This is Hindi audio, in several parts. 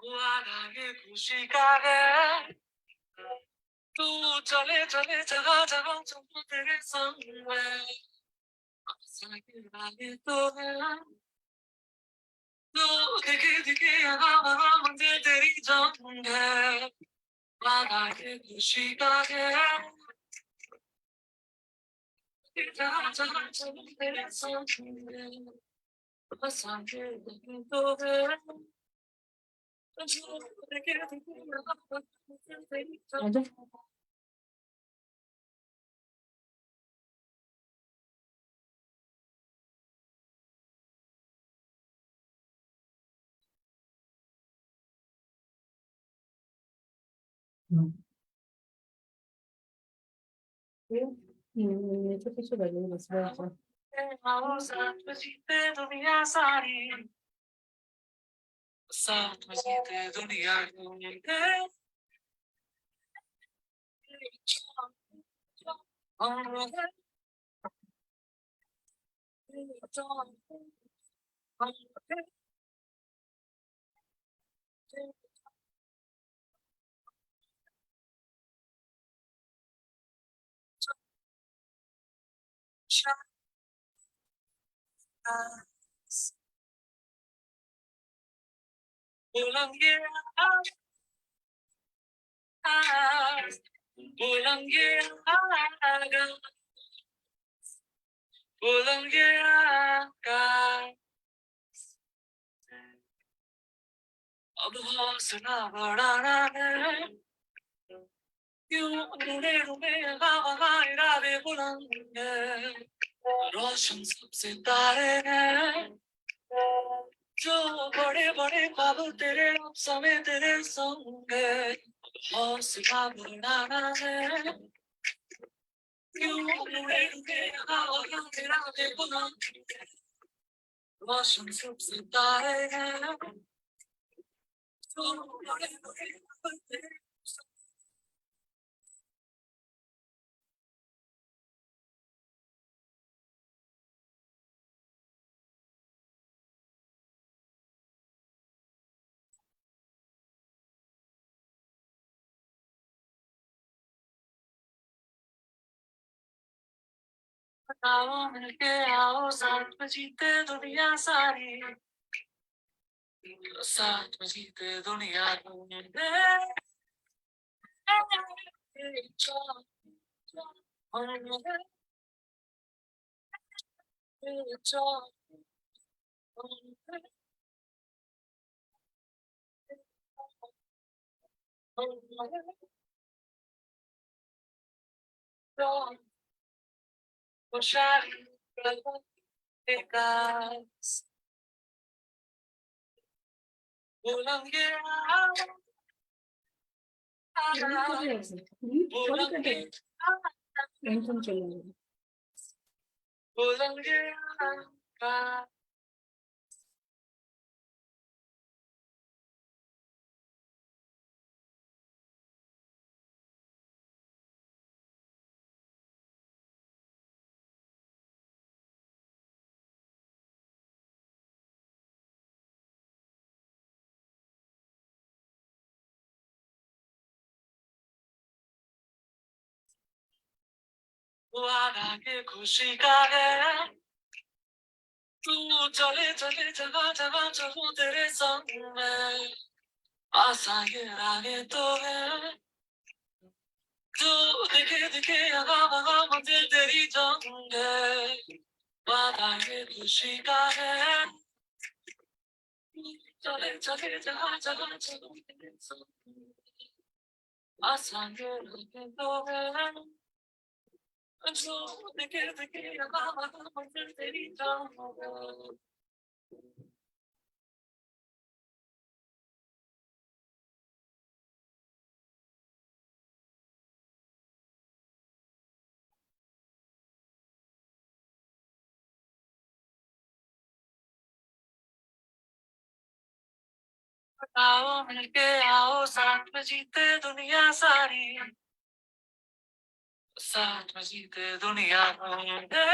वादा ये खुशी का है तू चले चले जगह जगह चलूं तेरे संग में आशा के राहें तो है तू दिखे दिखे यहाँ वहाँ मुझे तेरी जान है वादा ये खुशी का है जहाँ जहाँ चलूं तेरे संग में आशा के राहें तो है तू दिखे दिखे यहाँ वहाँ मुझे तेरी जान है Çok teşekkür ederim. Nasıl olacak? साथ में जीते दुनिया सारी साथ में जीते दुनिया ढूंढे बुलंगे बुलंगे बुलंगे आकाश अब हौसला बढ़ाना है क्यों ढूंढे ढूंढे हवा इरादे बुलंद है रोशन सबसे तारे हैं जो बड़े बड़े ख्वाब तेरे अब समय तेरे संग है हौसला बढ़ाना है क्यों ढूंढे ढूंढे हवा इरादे बुलंद है रोशन सबसे तारे हैं जो बड़े बड़े ख्वाब तेरे आओ मिलके आओ साथ में जीते दुनिया सारी साथ में जीते दुनिया ढूंढे बोलेंगे बोलेंगे Yöntem çözümü. बोलेंगे वादा के खुशी का है तू चले चले जगह जगह चलूं तेरे संग में आशा ये राहें तो है जो दिखे दिखे यहाँ वहाँ मुझे तेरी जान है वादा ये खुशी का है चले चले जहाँ जहाँ चलूं तेरे संग में आशा ये राहें तो है जो दिखे दिखे यहाँ वहाँ मुझे तेरी जान है आओ मिलके आओ साथ में जीते दुनिया सारी साथ में जीते दुनिया ढूंढे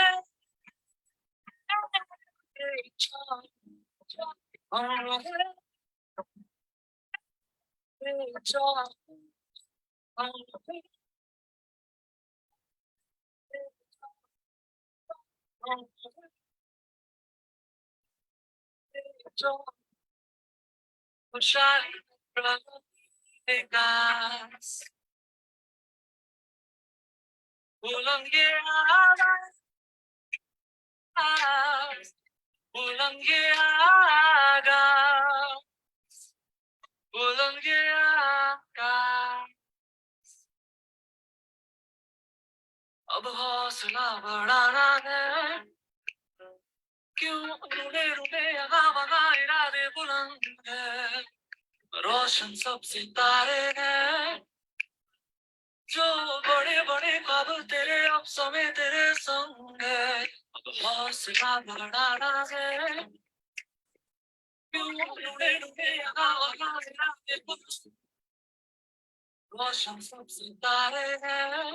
बुलंद ये आवाज, बुलंद ये आगाज, बुलंद ये आकाश। अब हौसला बढ़ाना है, क्यों रुके रुके वगा इरादे बुलंद है। रोशन सब सितारे हैं, जो बड़े बड़े ख्वाब तेरे अब समय तेरे संग है। अब हौसला बढ़ाना है, क्यों रुके रुके वगा इरादे बुलंद। रोशन सब सितारे हैं,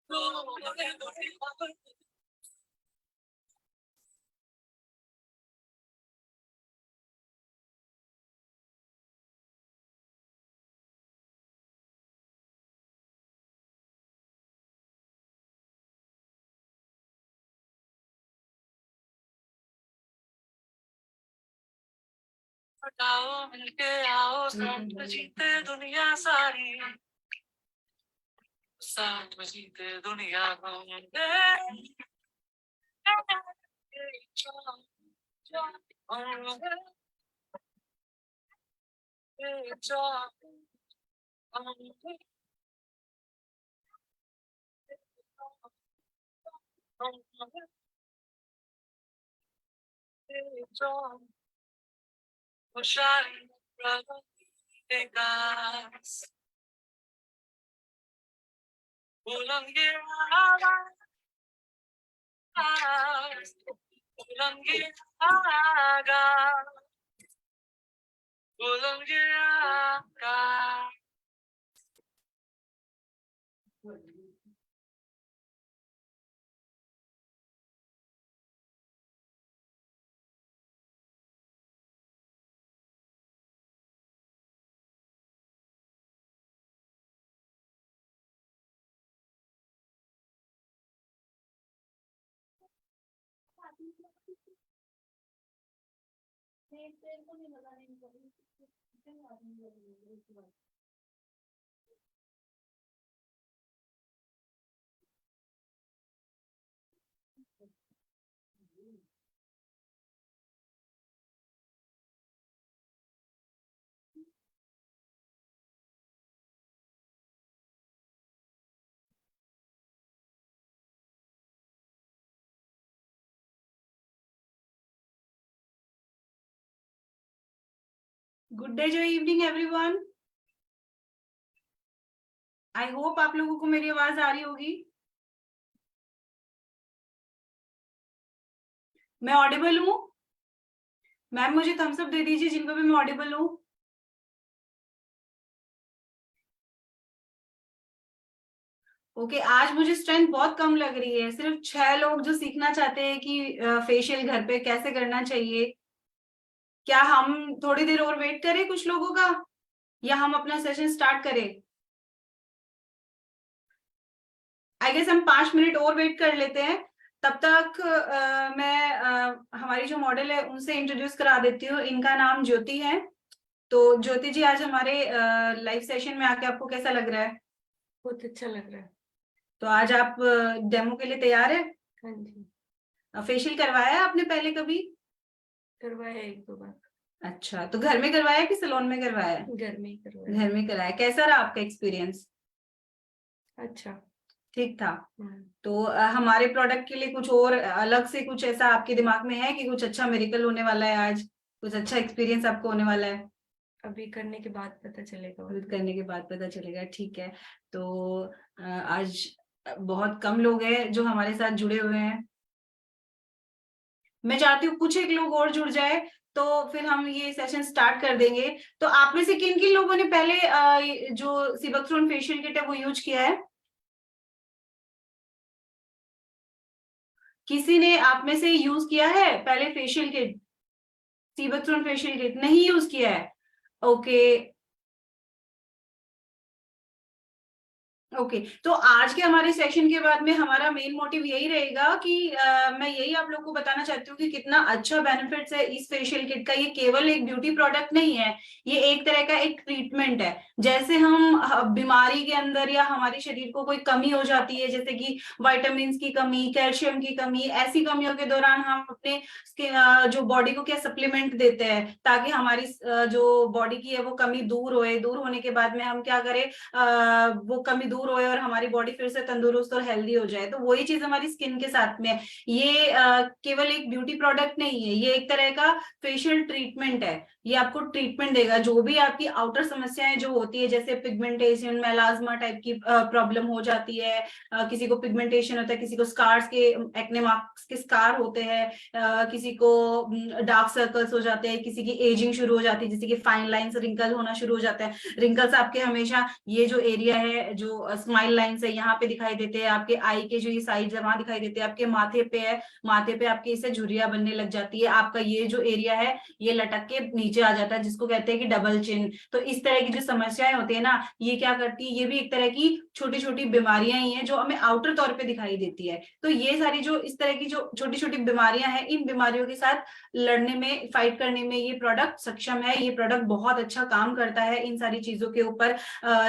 जो बड़े बड़े ख्वाब। बताओ मिलके आओ, साथ में जीते दुनिया सारी, साथ में जीते दुनिया को। बुलंदी आवाज, बुलंदी आगाज, बुलंदी आकाश। गुड डे, जो इवनिंग एवरीवन। आई होप आप लोगों को मेरी आवाज आ रही होगी। मैं ऑडिबल हूँ? मैम मुझे थम्स अप दे दीजिए जिनको भी मैं ऑडिबल हूँ। ओके, आज मुझे स्ट्रेंथ बहुत कम लग रही है। सिर्फ 6 लोग जो सीखना चाहते हैं कि फेशियल घर पे कैसे करना चाहिए। क्या हम थोड़ी देर और वेट करें कुछ लोगों का, या हम अपना सेशन स्टार्ट करें? आई गेस हम 5 मिनट और वेट कर लेते हैं। तब तक मैं हमारी जो मॉडल है उनसे इंट्रोड्यूस करा देती हूँ। इनका नाम ज्योति है। तो ज्योति जी, आज हमारे लाइव सेशन में आके आपको कैसा लग रहा है? बहुत अच्छा लग रहा है। तो आज आप डेमो के लिए तैयार है? हाँ जी, फेशियल करवाया है आपने पहले कभी? करवाया है 1-2 बार। अच्छा, तो घर में करवाया कि सैलून में करवाया? घर में ही करवाया। घर में कराया। कैसा रहा आपका एक्सपीरियंस? अच्छा। ठीक था। तो हमारे प्रोडक्ट के लिए कुछ और अलग से कुछ ऐसा आपके दिमाग में है कि कुछ अच्छा मेरिकल होने वाला है आज, कुछ अच्छा एक्सपीरियंस आपको होने वाला है? अभी करने के बाद पता चलेगा। अभी करने के बाद पता चलेगा, ठीक है। तो आज बहुत कम लोग हैं जो हमारे साथ जुड़े हुए हैं। मैं चाहती हूँ कुछ एक लोग और जुड़ जाए तो फिर हम ये सेशन स्टार्ट कर देंगे। तो आप में से किन किन लोगों ने पहले जो सीबकथ्रोन फेशियल किट है वो यूज किया है? किसी ने आप में से यूज किया है पहले फेशियल किट? सीबकथ्रोन फेशियल किट नहीं यूज किया है? ओके, ओके तो आज के हमारे सेशन के बाद में हमारा मेन मोटिव यही रहेगा कि मैं यही आप लोग को बताना चाहती हूँ कि कितना अच्छा बेनिफिट्स है इस फेशियल किट का। ये केवल एक ब्यूटी प्रोडक्ट नहीं है, ये एक तरह का एक ट्रीटमेंट है। जैसे हम बीमारी के अंदर या हमारे शरीर को कोई कमी हो जाती है, जैसे कि विटामिन की कमी, कैल्शियम की कमी, ऐसी कमियों के दौरान हम अपने जो बॉडी को क्या सप्लीमेंट देते हैं ताकि हमारी जो बॉडी की है वो कमी दूर होए। दूर होने के बाद में हम क्या करें, वो कमी दूर होए और हमारी बॉडी फिर से तंदुरुस्त और हेल्दी हो जाए। तो वही चीज हमारी स्किन के साथ में है। ये केवल एक ब्यूटी प्रोडक्ट नहीं है, ये एक तरह का फेशियल ट्रीटमेंट है। ये आपको ट्रीटमेंट देगा। जो भी आपकी आउटर समस्याएं जो होती है, जैसे पिगमेंटेशन, मेलाज्मा टाइप की प्रॉब्लम हो जाती है, किसी को पिगमेंटेशन होता है, किसी को स्कार्स के, एक्ने मार्क्स के स्कार होते हैं, किसी को डार्क सर्कल्स हो जाते हैं, किसी की एजिंग शुरू हो जाती है, जैसे कि फाइन लाइंस, रिंकल होना शुरू हो जाता है। रिंकल्स आपके हमेशा ये जो एरिया है, जो स्माइल लाइंस है, यहाँ पे दिखाई देते हैं। आपके आई के जो ये साइड वहां दिखाई देते हैं। आपके माथे पे है, माथे पे आपके इससे झुर्रियां बनने लग जाती है। आपका ये जो एरिया है ये लटक के नीचे आ जाता है, जिसको कहते हैं कि डबल चिन। तो इस तरह की जो समस्याएं होती है ना, ये क्या करती है, ये भी एक तरह की छोटी छोटी बीमारियां ही हैं जो हमें आउटर तौर पे दिखाई देती है। तो ये सारी जो इस तरह की जो छोटी छोटी बीमारियां हैं, इन बीमारियों के साथ लड़ने में, फाइट करने में ये प्रोडक्ट सक्षम है। ये प्रोडक्ट बहुत अच्छा काम करता है इन सारी चीजों के ऊपर।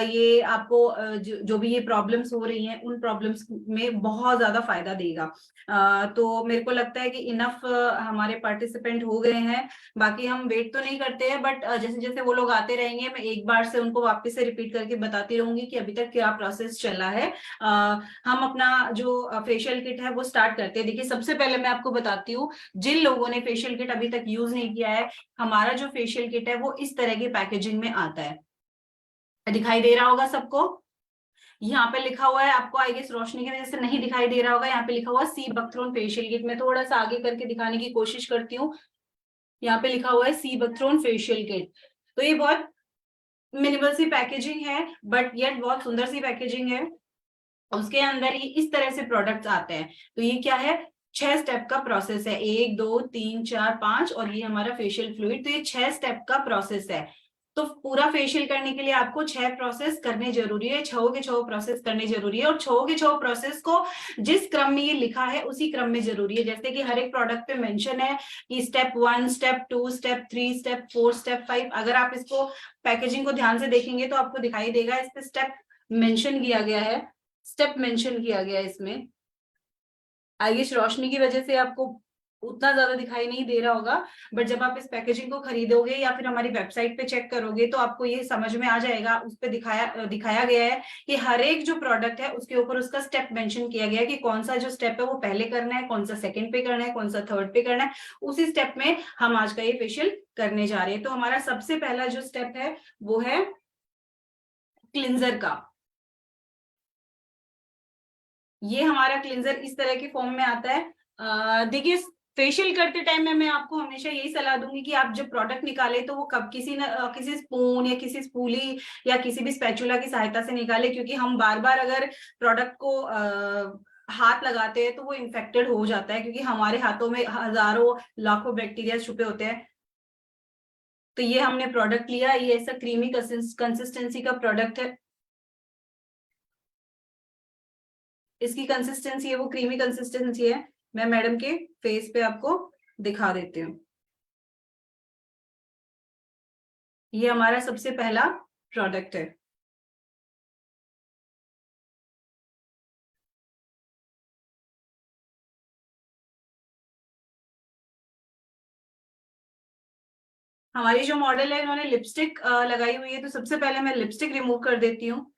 ये आपको जो भी ये प्रॉब्लम्स हो रही हैं, उन प्रॉब्लम्स में बहुत ज्यादा फायदा देगा। तो मेरे को लगता है कि इनफ हमारे पार्टिसिपेंट हो गए हैं। बाकी हम वेट तो नहीं करते हैं, बट जैसे जैसे वो लोग आते रहेंगे, मैं एक बार से उनको वापस से रिपीट करके बताती रहूंगी कि अभी तक क्या प्रोसेस चला है। हम अपना जो फेशियल किट है वो स्टार्ट करते हैं। देखिए, सबसे पहले मैं आपको बताती हूँ, जिन लोगों ने फेशियल किट अभी तक यूज नहीं किया है, हमारा जो फेशियल किट है वो इस तरह की पैकेजिंग में आता है। दिखाई दे रहा होगा सबको? यहाँ पे लिखा हुआ है, आपको आई गेस रोशनी की वजह से नहीं दिखाई दे रहा होगा, यहाँ पे लिखा हुआ सी बकथ्रोन फेशियल किट। मैं थोड़ा सा आगे करके दिखाने की कोशिश करती हूँ। यहाँ पे लिखा हुआ है सी बकथ्रोन फेशियल किट। तो ये बहुत मिनिमल सी पैकेजिंग है, बट येट बहुत सुंदर सी पैकेजिंग है। उसके अंदर ही इस तरह से प्रोडक्ट्स आते हैं। तो ये क्या है, 6 स्टेप का प्रोसेस है, 1 2 3 4 5, और ये हमारा फेशियल फ्लूइड। तो ये 6 स्टेप का प्रोसेस है। तो पूरा फेशियल करने के लिए आपको 6 प्रोसेस करने जरूरी है, 6 के 6 प्रोसेस करने जरूरी है। और 6 के 6 प्रोसेस को जिस क्रम में ये लिखा है उसी क्रम में जरूरी है। जैसे कि हर एक प्रोडक्ट पे मेंशन है कि step 1, step 2, step 3, step 4, step 5। अगर आप इसको पैकेजिंग को ध्यान से देखेंगे तो आपको दिखाई देगा इस पे स्टेप मेंशन किया गया है, स्टेप मेंशन किया गया है इसमें। आई गेस रोशनी की वजह से आपको उतना ज्यादा दिखाई नहीं दे रहा होगा, बट जब आप इस पैकेजिंग को खरीदोगे या फिर हमारी वेबसाइट पे चेक करोगे तो आपको ये समझ में आ जाएगा। उस पे दिखाया गया है कि हर एक जो प्रोडक्ट है उसके ऊपर उसका स्टेप मेंशन किया गया है कि कौन सा जो स्टेप है वो पहले करना है, कौन सा सेकंड पे करना है, कौन सा थर्ड पे करना है। उसी स्टेप में हम आज का ये फेशियल करने जा रहे हैं। तो हमारा सबसे पहला जो स्टेप है वो है क्लिंजर का। ये हमारा क्लिंजर इस तरह के फॉर्म में आता है। देखिए, फेशियल करते टाइम में मैं आपको हमेशा यही सलाह दूंगी कि आप जब प्रोडक्ट निकाले तो वो कब किसी स्पून या किसी स्पूली या किसी भी स्पैचुला की सहायता से निकाले, क्योंकि हम बार बार अगर प्रोडक्ट को हाथ लगाते हैं तो वो इन्फेक्टेड हो जाता है, क्योंकि हमारे हाथों में हजारों लाखों बैक्टीरिया छुपे होते हैं। तो ये हमने प्रोडक्ट लिया, ये ऐसा क्रीमी कंसिस्टेंसी का प्रोडक्ट है। इसकी कंसिस्टेंसी है वो क्रीमी कंसिस्टेंसी है। मैं मैडम के फेस पे आपको दिखा देती हूँ। ये हमारा सबसे पहला प्रोडक्ट है। हमारी जो मॉडल है इन्होंने लिपस्टिक लगाई हुई है, तो सबसे पहले मैं लिपस्टिक रिमूव कर देती हूँ।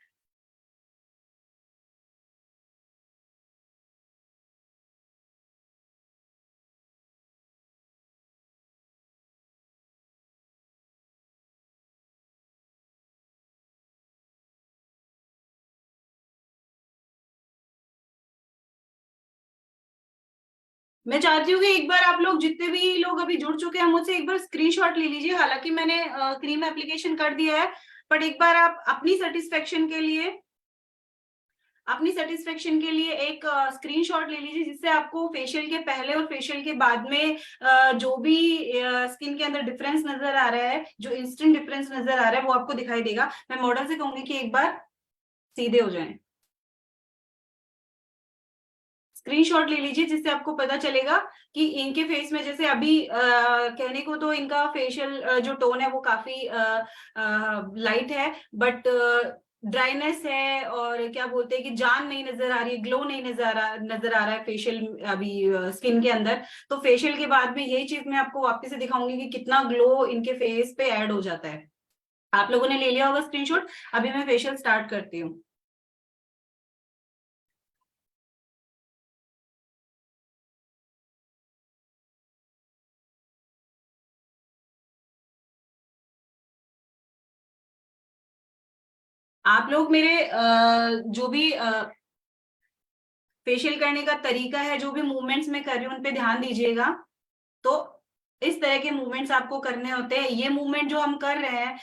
मैं चाहती हूँ कि एक बार आप लोग जितने भी लोग अभी जुड़ चुके हैं मुझसे एक बार स्क्रीनशॉट ले लीजिए। हालांकि मैंने क्रीम एप्लीकेशन कर दिया है, बट एक बार आप अपनी सेटिस्फेक्शन के लिए एक स्क्रीनशॉट ले लीजिए, जिससे आपको फेशियल के पहले और फेशियल के बाद में जो भी स्किन के अंदर डिफरेंस नजर आ रहा है, जो इंस्टेंट डिफरेंस नजर आ रहा है, वो आपको दिखाई देगा। मैं मॉडल से कहूंगी कि एक बार सीधे हो जाएं। स्क्रीनशॉट ले लीजिए, जिससे आपको पता चलेगा कि इनके फेस में, जैसे अभी कहने को तो इनका फेशियल जो टोन है वो काफी लाइट है, बट ड्राइनेस है और क्या बोलते हैं कि जान नहीं नजर आ रही है, ग्लो नहीं नजर आ रहा है फेशियल अभी स्किन के अंदर। तो फेशियल के बाद में यही चीज मैं आपको वापस से दिखाऊंगी कि कितना ग्लो इनके फेस पे ऐड हो जाता है। आप लोगों ने ले लिया होगा स्क्रीनशॉट। अभी मैं फेशियल स्टार्ट करती हूँ। आप लोग मेरे जो भी फेशियल करने का तरीका है, जो भी मूवमेंट्स मैं कर रही हूँ उन पे ध्यान दीजिएगा। तो इस तरह के मूवमेंट्स आपको करने होते हैं। ये मूवमेंट जो हम कर रहे हैं,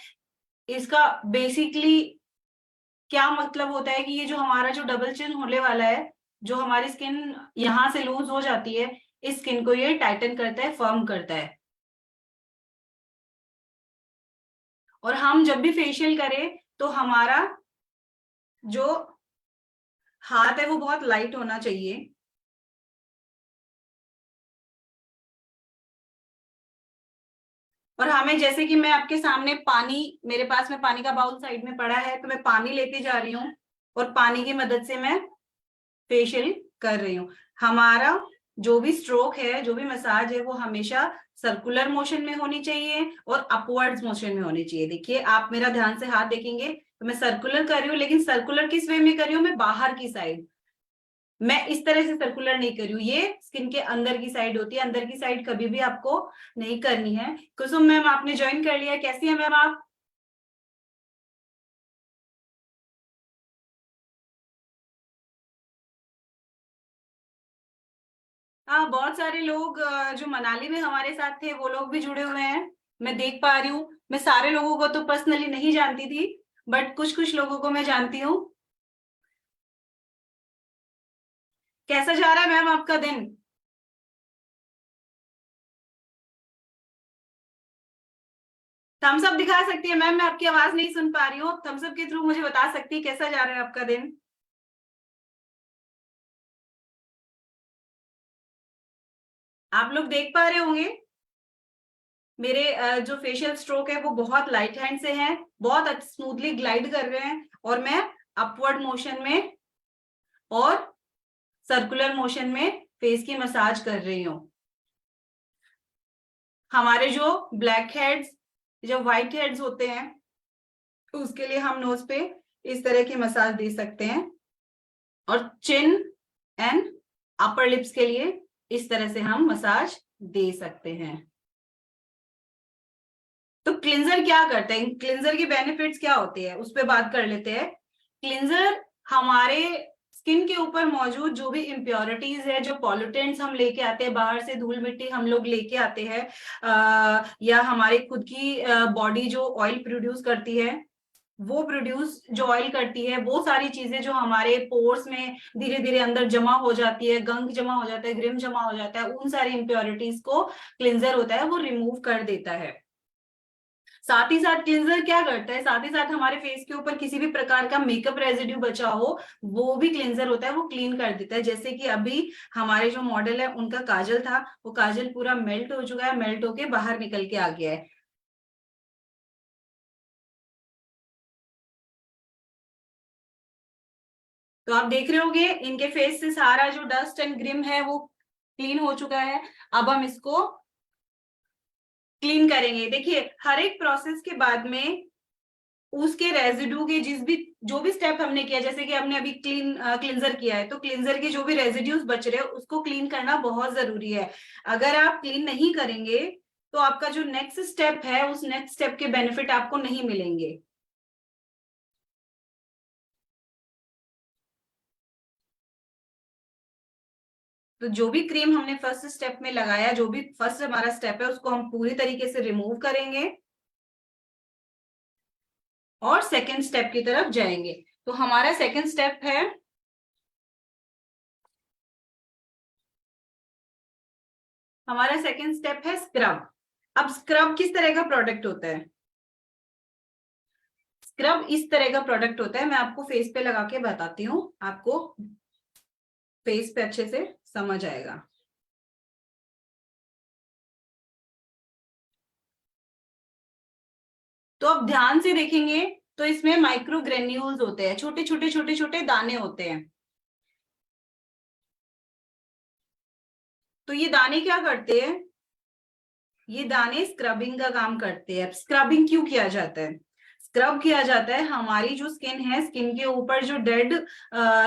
इसका बेसिकली क्या मतलब होता है कि ये जो हमारा जो डबल चिन होने वाला है, जो हमारी स्किन यहाँ से लूज हो जाती है, इस स्किन को ये टाइटन करता है, फर्म करता है। और हम जब भी फेशियल करें तो हमारा जो हाथ है वो बहुत लाइट होना चाहिए। और हमें, जैसे कि मैं आपके सामने पानी, मेरे पास में पानी का बाउल साइड में पड़ा है, तो मैं पानी लेती जा रही हूँ और पानी की मदद से मैं फेशियल कर रही हूँ। हमारा जो भी स्ट्रोक है, जो भी मसाज है, वो हमेशा सर्कुलर मोशन में होनी चाहिए और अपवर्ड्स मोशन में होनी चाहिए। देखिए, आप मेरा ध्यान से हाथ देखेंगे तो मैं सर्कुलर कर रही हूँ, लेकिन सर्कुलर किस वे में कर रही हूँ? मैं बाहर की साइड, मैं इस तरह से सर्कुलर नहीं कर रही हूँ। ये स्किन के अंदर की साइड होती है, अंदर की साइड कभी भी आपको नहीं करनी है। कुसुम मैम, आपने ज्वाइन कर लिया, कैसी है मैम आप? हाँ, बहुत सारे लोग जो मनाली में हमारे साथ थे वो लोग भी जुड़े हुए हैं, मैं देख पा रही हूँ। मैं सारे लोगों को तो पर्सनली नहीं जानती थी, बट कुछ कुछ लोगों को मैं जानती हूँ। कैसा जा रहा है मैम आपका दिन? थम्स अप दिखा सकती है मैम? मैं आपकी आवाज नहीं सुन पा रही हूँ, थम्स अप के थ्रू मुझे बता सकती है कैसा जा रहा है आपका दिन? आप लोग देख पा रहे होंगे मेरे जो फेशियल स्ट्रोक है वो बहुत लाइट हैंड से है, बहुत स्मूथली ग्लाइड कर रहे हैं, और मैं अपवर्ड मोशन में और सर्कुलर मोशन में फेस की मसाज कर रही हूँ। हमारे जो ब्लैक हेड्स, जो व्हाइट हेड्स होते हैं, तो उसके लिए हम नोज पे इस तरह की मसाज दे सकते हैं, और चिन एंड अपर लिप्स के लिए इस तरह से हम मसाज दे सकते हैं। तो क्लिंजर क्या करता है, क्लिंजर के बेनिफिट्स क्या होते हैं उस पर बात कर लेते हैं। क्लिंजर हमारे स्किन के ऊपर मौजूद जो भी इम्प्योरिटीज है, जो पॉल्यूटेंट्स हम लेके आते हैं बाहर से, धूल मिट्टी हम लोग लेके आते हैं, या हमारी खुद की बॉडी जो ऑयल प्रोड्यूस करती है, वो प्रोड्यूस जो ऑयल करती है, वो सारी चीजें जो हमारे पोर्स में धीरे धीरे अंदर जमा हो जाती है, गंग जमा हो जाता है, ग्रिम जमा हो जाता है, उन सारी इम्प्योरिटीज को क्लिंजर होता है वो रिमूव कर देता है। साथ ही साथ क्लींजर क्या करता है, साथ ही साथ हमारे फेस के ऊपर किसी भी प्रकार का मेकअप रेजिड्यू बचा हो, वो भी क्लींजर होता है, वो क्लीन कर देता है। जैसे कि अभी हमारे जो मॉडल है उनका काजल था, वो काजल पूरा मेल्ट हो चुका है, मेल्ट होके बाहर निकल के आ गया है। तो आप देख रहे होंगे इनके फेस से सारा जो डस्ट एंड ग्रिम है वो क्लीन हो चुका है। अब हम इसको क्लीन करेंगे। देखिए, हर एक प्रोसेस के बाद में उसके रेजिड्यू के जिस भी, जो भी स्टेप हमने किया, जैसे कि हमने अभी क्लींजर किया है, तो क्लींजर के जो भी रेजिड्यूज बच रहे हैं उसको क्लीन करना बहुत जरूरी है। अगर आप क्लीन नहीं करेंगे तो आपका जो नेक्स्ट स्टेप है, उस नेक्स्ट स्टेप के बेनिफिट आपको नहीं मिलेंगे। तो जो भी क्रीम हमने फर्स्ट स्टेप में लगाया, जो भी फर्स्ट हमारा स्टेप है, उसको हम पूरी तरीके से रिमूव करेंगे और सेकेंड स्टेप की तरफ जाएंगे। तो हमारा सेकेंड स्टेप है, हमारा सेकेंड स्टेप है स्क्रब। अब स्क्रब किस तरह का प्रोडक्ट होता है? स्क्रब इस तरह का प्रोडक्ट होता है, मैं आपको फेस पे लगा के बताती हूँ आपको। फेस पे अच्छे से समझ आएगा। तो अब ध्यान से देखेंगे तो इसमें माइक्रो ग्रेन्यूल्स होते हैं, छोटे छोटे छोटे छोटे दाने होते हैं। तो ये दाने क्या करते हैं, ये दाने स्क्रबिंग का काम करते हैं। स्क्रबिंग क्यों किया जाता है? स्क्रब किया जाता है, हमारी जो स्किन है, स्किन के ऊपर जो डेड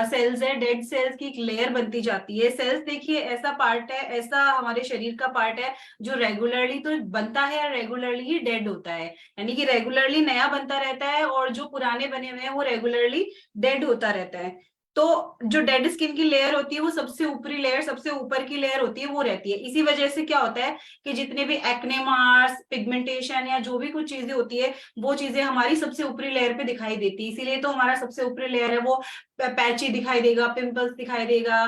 सेल्स है, डेड सेल्स की एक लेयर बनती जाती है। सेल्स देखिए ऐसा पार्ट है, ऐसा हमारे शरीर का पार्ट है जो रेगुलरली तो बनता है, रेगुलरली ही डेड होता है। यानी कि रेगुलरली नया बनता रहता है और जो पुराने बने हुए हैं वो रेगुलरली डेड होता रहता है। तो जो डेड स्किन की लेयर होती है वो सबसे ऊपरी लेयर, सबसे ऊपर की लेयर होती है, वो रहती है। इसी वजह से क्या होता है कि जितने भी एक्ने मार्क्स, पिगमेंटेशन या जो भी कुछ चीजें होती है वो चीजें हमारी सबसे ऊपरी लेयर पे दिखाई देती है। इसीलिए तो हमारा सबसे ऊपरी लेयर है वो पैची दिखाई देगा, पिंपल्स दिखाई देगा,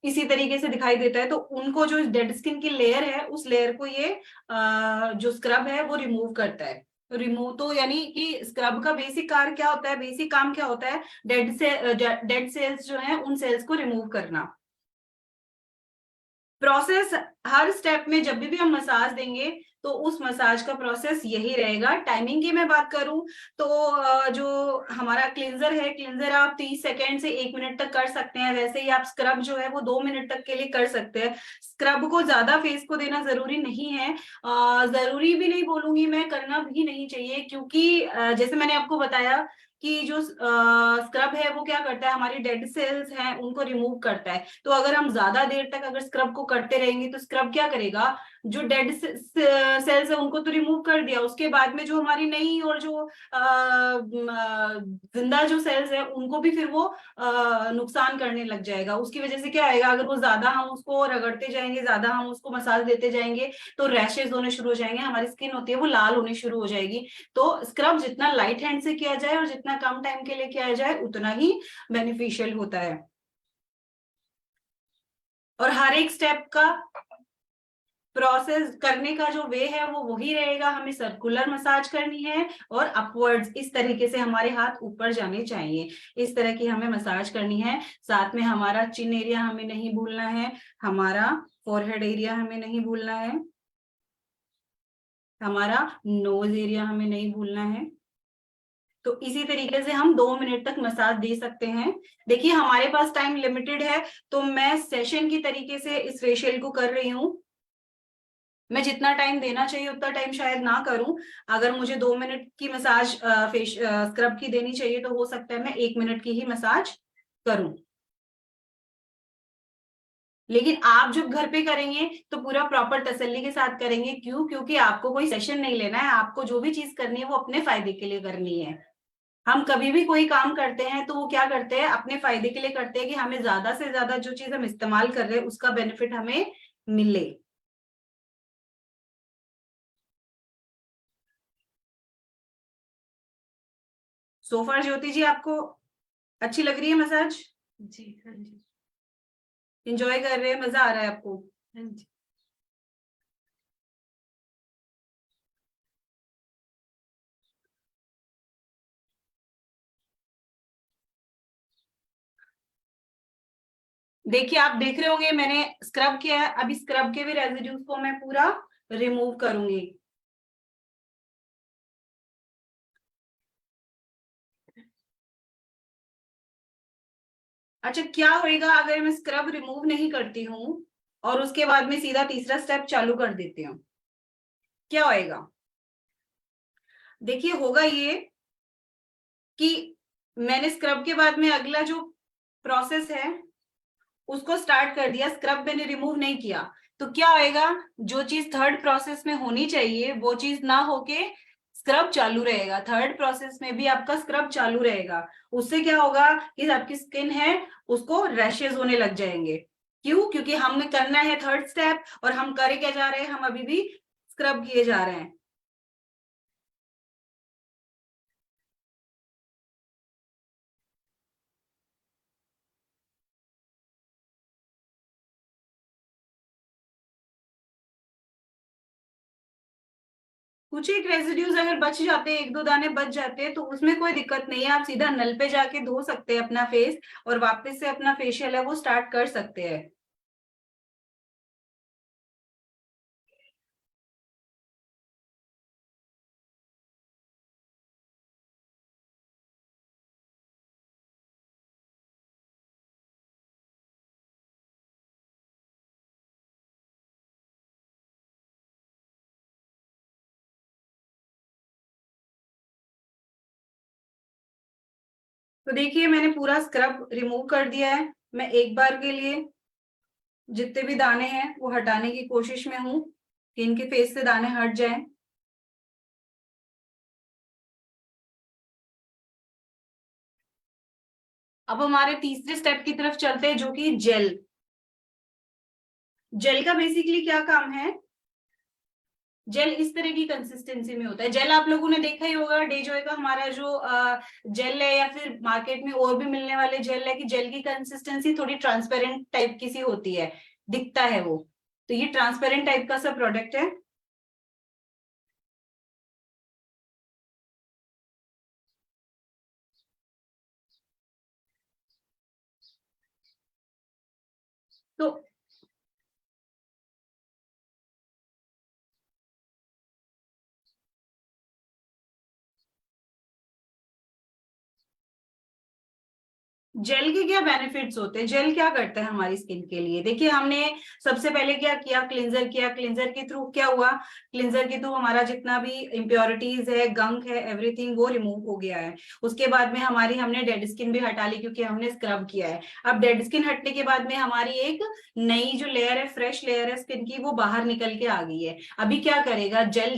इसी तरीके से दिखाई देता है। तो उनको जो डेड स्किन की लेयर है उस लेयर को ये जो स्क्रब है वो रिमूव करता है। तो रिमूव तो यानी कि स्क्रब का बेसिक कार्य क्या होता है, बेसिक काम क्या होता है, डेड सेल्स जो है उन सेल्स को रिमूव करना। प्रोसेस हर स्टेप में जब भी हम मसाज देंगे तो उस मसाज का प्रोसेस यही रहेगा। टाइमिंग की मैं बात करूं तो जो हमारा क्लींजर है, क्लींजर आप 30 सेकेंड से 1 मिनट तक कर सकते हैं। वैसे ही आप स्क्रब जो है वो 2 मिनट तक के लिए कर सकते हैं। स्क्रब को ज्यादा फेस को देना जरूरी नहीं है, जरूरी भी नहीं बोलूंगी मैं, करना भी नहीं चाहिए। क्योंकि जैसे मैंने आपको बताया कि जो स्क्रब है वो क्या करता है, हमारी डेड सेल्स हैं उनको रिमूव करता है। तो अगर हम ज्यादा देर तक अगर स्क्रब को करते रहेंगे तो स्क्रब क्या करेगा, जो डेड सेल्स है उनको तो रिमूव कर दिया, उसके बाद में जो हमारी नई और जो जिंदा जो सेल्स है उनको भी फिर वो नुकसान करने लग जाएगा। उसकी वजह से क्या आएगा, अगर वो ज्यादा हम उसको रगड़ते जाएंगे, ज्यादा हम उसको मसाज देते जाएंगे तो रैशेज होने शुरू हो जाएंगे, हमारी स्किन होती है वो लाल होनी शुरू हो जाएगी। तो स्क्रब जितना लाइट हैंड से किया जाए और जितना कम टाइम के लिए किया जाए उतना ही बेनिफिशियल होता है। और हर एक स्टेप का प्रोसेस करने का जो वे है वो वही रहेगा। हमें सर्कुलर मसाज करनी है और अपवर्ड्स, इस तरीके से हमारे हाथ ऊपर जाने चाहिए, इस तरह की हमें मसाज करनी है। साथ में हमारा चिन एरिया हमें नहीं भूलना है, हमारा फोरहेड एरिया हमें नहीं भूलना है, हमारा नोज एरिया हमें नहीं भूलना है। तो इसी तरीके से हम 2 मिनट तक मसाज दे सकते हैं। देखिए हमारे पास टाइम लिमिटेड है तो मैं सेशन की तरीके से इस फेशियल को कर रही हूँ। मैं जितना टाइम देना चाहिए उतना टाइम शायद ना करूं। अगर मुझे 2 मिनट की मसाज स्क्रब की देनी चाहिए तो हो सकता है मैं 1 मिनट की ही मसाज करूं। लेकिन आप जब घर पे करेंगे तो पूरा प्रॉपर तसल्ली के साथ करेंगे। क्यों? क्योंकि आपको कोई सेशन नहीं लेना है, आपको जो भी चीज करनी है वो अपने फायदे के लिए करनी है। हम कभी भी कोई काम करते हैं तो वो क्या करते हैं, अपने फायदे के लिए करते हैं कि हमें ज्यादा से ज्यादा जो चीज हम इस्तेमाल कर रहे हैं उसका बेनिफिट हमें मिले। सोफा ज्योति जी आपको अच्छी लग रही है मसाज? जी हाँ जी। इंजॉय कर रहे हैं, मजा आ रहा है आपको? हाँ जी। देखिए आप देख रहे होंगे मैंने स्क्रब किया है, अभी स्क्रब के भी रेजिड्यूज को मैं पूरा रिमूव करूंगी। अच्छा क्या होएगा अगर मैं स्क्रब रिमूव नहीं करती हूँ और उसके बाद में सीधा तीसरा स्टेप चालू कर देती हूँ, क्या होएगा? देखिए होगा ये कि मैंने स्क्रब के बाद में अगला जो प्रोसेस है उसको स्टार्ट कर दिया, स्क्रब मैंने रिमूव नहीं किया। तो क्या होएगा, जो चीज थर्ड प्रोसेस में होनी चाहिए वो चीज ना होके स्क्रब चालू रहेगा। थर्ड प्रोसेस में भी आपका स्क्रब चालू रहेगा। उससे क्या होगा कि आपकी स्किन है उसको रैशेज होने लग जाएंगे। क्यों? क्योंकि हमें करना है थर्ड स्टेप और हम करे क्या जा रहे हैं, हम अभी भी स्क्रब किए जा रहे हैं। कुछ एक रेजिड्यूज अगर बच जाते हैं, 1-2 दाने बच जाते हैं, तो उसमें कोई दिक्कत नहीं है, आप सीधा नल पे जाके धो सकते हैं अपना फेस और वापस से अपना फेशियल है वो स्टार्ट कर सकते हैं। तो देखिए मैंने पूरा स्क्रब रिमूव कर दिया है। मैं एक बार के लिए जितने भी दाने हैं वो हटाने की कोशिश में हूँ कि इनके फेस से दाने हट जाएं। अब हमारे तीसरे स्टेप की तरफ चलते हैं, जो कि जेल। जेल का बेसिकली क्या काम है? जेल इस तरह की कंसिस्टेंसी में होता है। जेल आप लोगों ने देखा ही होगा, डेजॉय का हमारा जो जेल है या फिर मार्केट में और भी मिलने वाले जेल है, कि जेल की कंसिस्टेंसी थोड़ी ट्रांसपेरेंट टाइप की सी होती है, दिखता है वो। तो ये ट्रांसपेरेंट टाइप का सा प्रोडक्ट है। तो जेल के क्या बेनिफिट्स होते हैं? जेल क्या करता है हमारी स्किन के लिए? देखिए हमने सबसे पहले क्या किया, क्लिंजर किया। क्लिंजर के थ्रू क्या हुआ? क्लिंजर के थ्रू हमारा जितना भी इम्प्योरिटीज है, गंक है, एवरीथिंग वो रिमूव हो गया है। उसके बाद में हमने डेड स्किन भी हटा ली, क्योंकि हमने स्क्रब किया है। अब डेड स्किन हटने के बाद में हमारी एक नई जो लेयर है, फ्रेश लेयर है स्किन की, वो बाहर निकल के आ गई है। अभी क्या करेगा जेल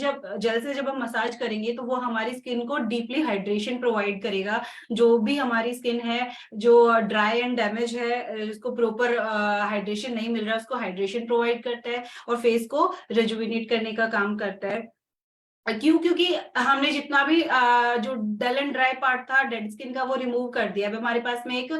से जब हम मसाज करेंगे तो वो हमारी स्किन को डीपली हाइड्रेशन प्रोवाइड करेगा। जो भी हमारी स्किन है जो ड्राई एंड डैमेज है, जिसको प्रॉपर हाइड्रेशन नहीं मिल रहा, उसको हाइड्रेशन प्रोवाइड करता है और फेस को रेजुविनेट करने का काम करता है। क्यों? क्योंकि हमने जितना भी जो डल एंड ड्राई पार्ट था डेड स्किन का, वो रिमूव कर दिया। अब हमारे पास में एक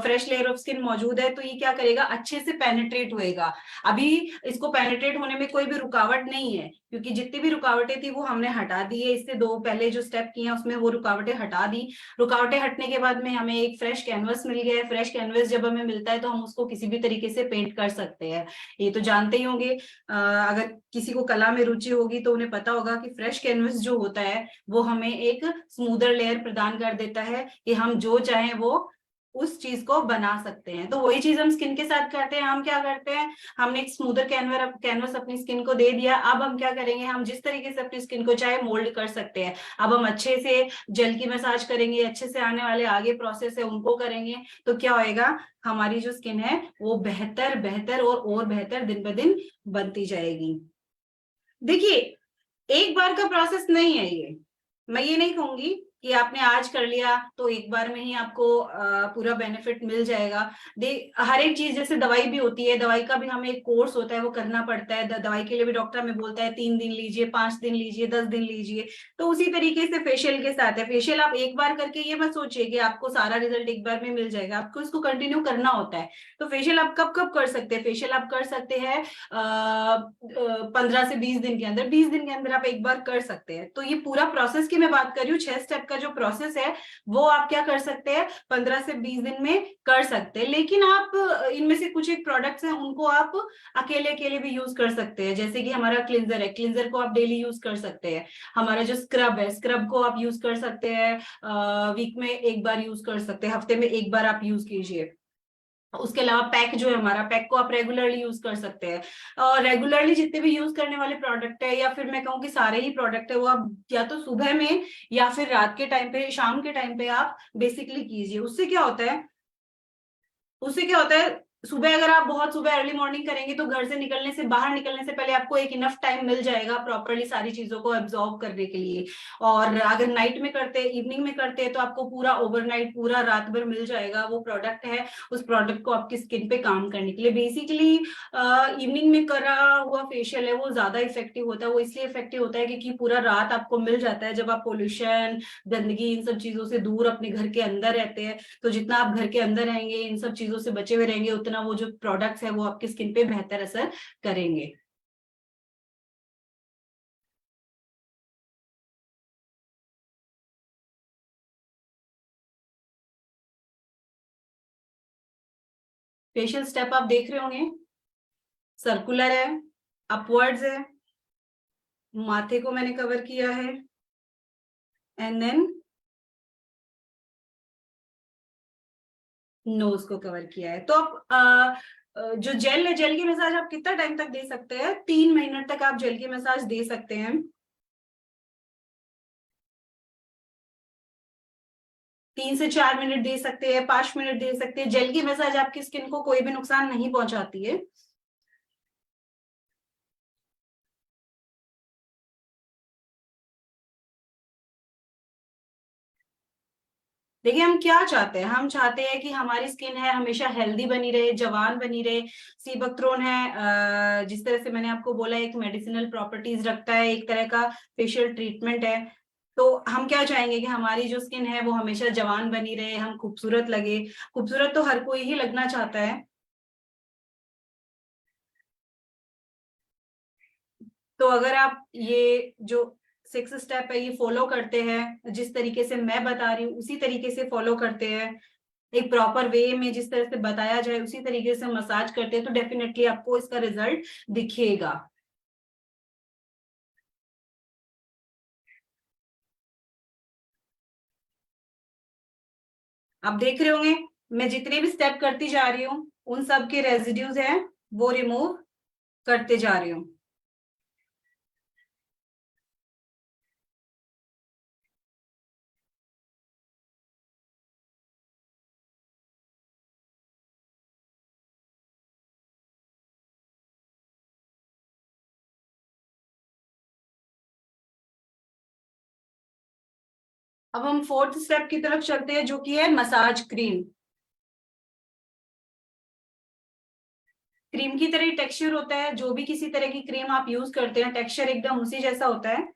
फ्रेश लेयर ऑफ स्किन मौजूद है, तो ये क्या करेगा, अच्छे से पेनिट्रेट होएगा। अभी इसको पेनिट्रेट होने में कोई भी रुकावट नहीं है, क्योंकि जितनी भी रुकावटें थी वो हमने हटा दी है। इससे दो पहले जो स्टेप किए हैं उसमें वो रुकावटें हटा दी। रुकावटें हटने के बाद में हमें एक फ्रेश कैनवस मिल गया है। फ्रेश कैनवस जब हमें मिलता है तो हम उसको किसी भी तरीके से पेंट कर सकते हैं। ये तो जानते ही होंगे, अगर किसी को कला में रुचि होगी तो उन्हें पता होगा कि फ्रेश कैनवस जो होता है वो हमें एक स्मूदर लेयर प्रदान कर देता है, कि हम जो चाहें वो उस चीज को बना सकते हैं। तो वही चीज हम स्किन के साथ करते हैं। हम क्या करते हैं, हमने एक स्मूदर कैनवस अपनी स्किन को दे दिया। अब हम क्या करेंगे, हम जिस तरीके से अपनी स्किन को चाहे मोल्ड कर सकते हैं। अब हम अच्छे से जेल की मसाज करेंगे, अच्छे से आने वाले आगे प्रोसेस है उनको करेंगे, तो क्या होएगा, हमारी जो स्किन है वो बेहतर बेहतर और बेहतर दिन ब दिन बनती जाएगी। देखिए एक बार का प्रोसेस नहीं है ये। मैं ये नहीं कहूंगी कि आपने आज कर लिया तो एक बार में ही आपको पूरा बेनिफिट मिल जाएगा। हर एक चीज, जैसे दवाई भी होती है, दवाई का भी हमें एक कोर्स होता है, वो करना पड़ता है। दवाई के लिए भी डॉक्टर हमें बोलता है 3 दिन लीजिए, 5 दिन लीजिए, 10 दिन लीजिए। तो उसी तरीके से फेशियल के साथ है। फेशियल आप एक बार करके ये मत सोचिए कि आपको सारा रिजल्ट एक बार में मिल जाएगा, आपको इसको कंटिन्यू करना होता है। तो फेशियल आप कब कब कर सकते हैं? फेशियल आप कर सकते हैं 15 से 20 दिन के अंदर। 20 दिन के अंदर आप एक बार कर सकते हैं। तो ये पूरा प्रोसेस की मैं बात कर रही हूँ, 6 स्टेप का जो प्रोसेस है वो आप क्या कर सकते हैं, 15 से 20 दिन में कर सकते हैं। लेकिन आप इनमें से कुछ एक प्रोडक्ट्स हैं उनको आप अकेले अकेले भी यूज कर सकते हैं। जैसे कि हमारा क्लिंजर है, क्लिंजर को आप डेली यूज कर सकते हैं। हमारा जो स्क्रब है, स्क्रब को आप यूज कर सकते हैं, वीक में एक बार यूज कर सकते हैं, हफ्ते में एक बार आप यूज कीजिए। उसके अलावा पैक जो है हमारा, पैक को आप रेगुलरली यूज कर सकते हैं। और रेगुलरली जितने भी यूज करने वाले प्रोडक्ट है, या फिर मैं कहूँ कि सारे ही प्रोडक्ट है, वो आप या तो सुबह में या फिर रात के टाइम पे, शाम के टाइम पे आप बेसिकली कीजिए। उससे क्या होता है, सुबह अगर आप बहुत सुबह अर्ली मॉर्निंग करेंगे तो घर से निकलने से, बाहर निकलने से पहले आपको एक इनफ टाइम मिल जाएगा प्रॉपरली सारी चीजों को एब्जॉर्ब करने के लिए। और अगर नाइट में करते हैं, इवनिंग में करते हैं, तो आपको पूरा ओवरनाइट, पूरा रात भर मिल जाएगा। वो प्रोडक्ट है, उस प्रोडक्ट को आपकी स्किन पे काम करने के लिए। बेसिकली इवनिंग में करा हुआ फेशियल है वो ज्यादा इफेक्टिव होता है। वो इसलिए इफेक्टिव होता है क्योंकि पूरा रात आपको मिल जाता है, जब आप पोल्यूशन, गंदगी, इन सब चीजों से दूर अपने घर के अंदर रहते हैं। तो जितना आप घर के अंदर रहेंगे, इन सब चीजों से बचे हुए रहेंगे, उतना वो जो प्रोडक्ट्स है वो आपकी स्किन पे बेहतर असर करेंगे। फेशियल स्टेप आप देख रहे होंगे, सर्कुलर है, अपवर्ड्स है, माथे को मैंने कवर किया है, एंड देन नोज को कवर किया है। तो आप जो जेल है, जेल की मसाज आप कितना टाइम तक दे सकते हैं? 3 मिनट तक आप जेल की मसाज दे सकते हैं। 3 से 4 मिनट दे सकते हैं, 5 मिनट दे सकते हैं। जेल की मसाज आपकी स्किन को कोई भी नुकसान नहीं पहुंचाती है। देखिए हम क्या चाहते हैं, हम चाहते हैं कि हमारी स्किन है हमेशा हेल्दी बनी रहे, जवान बनी रहे। सीबकथ्रोन है जिस तरह से मैंने आपको बोला, एक मेडिसिनल प्रॉपर्टीज रखता है, एक तरह का फेशियल ट्रीटमेंट है। तो हम क्या चाहेंगे कि हमारी जो स्किन है वो हमेशा जवान बनी रहे, हम खूबसूरत लगे। खूबसूरत तो हर कोई ही लगना चाहता है। तो अगर आप ये जो 6 स्टेप है ये फॉलो करते हैं, जिस तरीके से मैं बता रही हूँ उसी तरीके से फॉलो करते हैं, एक प्रॉपर वे में जिस तरह से बताया जाए उसी तरीके से मसाज करते हैं, तो डेफिनेटली आपको इसका रिजल्ट दिखेगा। आप देख रहे होंगे मैं जितने भी स्टेप करती जा रही हूँ उन सब के रेजिड्यूज हैं वो रिमूव करते जा रही हूँ। अब हम 4th स्टेप की तरफ चलते हैं, जो कि है मसाज क्रीम। क्रीम की तरह ही टेक्सचर होता है, जो भी किसी तरह की क्रीम आप यूज करते हैं टेक्सचर एकदम उसी जैसा होता है।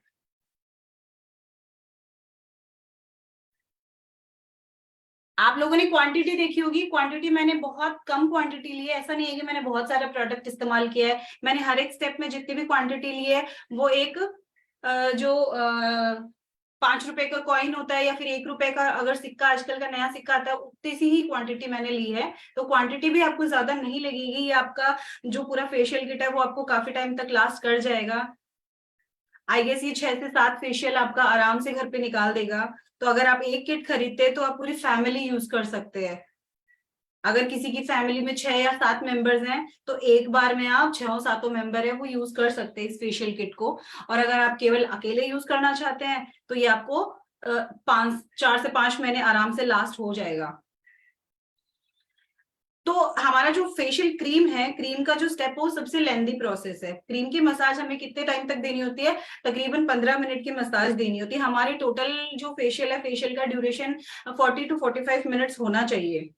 आप लोगों ने क्वांटिटी देखी होगी, क्वांटिटी मैंने बहुत कम क्वांटिटी ली है। ऐसा नहीं है कि मैंने बहुत सारा प्रोडक्ट इस्तेमाल किया है। मैंने हर एक स्टेप में जितनी भी क्वांटिटी ली है वो एक जो 5 रुपए का कॉइन होता है या फिर 1 रुपए का अगर सिक्का, आजकल का नया सिक्का आता है, उतनी सी ही क्वांटिटी मैंने ली है। तो क्वांटिटी भी आपको ज्यादा नहीं लगेगी। ये आपका जो पूरा फेशियल किट है वो आपको काफी टाइम तक लास्ट कर जाएगा। आई गेस ये 6 से 7 फेशियल आपका आराम से घर पे निकाल देगा। तो अगर आप एक किट खरीदते हैं तो आप पूरी फैमिली यूज कर सकते हैं। अगर किसी की फैमिली में 6 या 7 मेंबर्स हैं तो एक बार में आप 6 सातों मेंबर है वो यूज कर सकते हैं इस फेशियल किट को। और अगर आप केवल अकेले यूज करना चाहते हैं तो ये आपको 4 से 5 महीने आराम से लास्ट हो जाएगा। तो हमारा जो फेशियल क्रीम है, क्रीम का जो स्टेप है वो सबसे लेंदी प्रोसेस है। क्रीम की मसाज हमें कितने टाइम तक देनी होती है? तकरीबन 15 मिनट की मसाज देनी होती है। हमारी टोटल जो फेशियल है, फेशियल का ड्यूरेशन 40 to 45 मिनट्स होना चाहिए।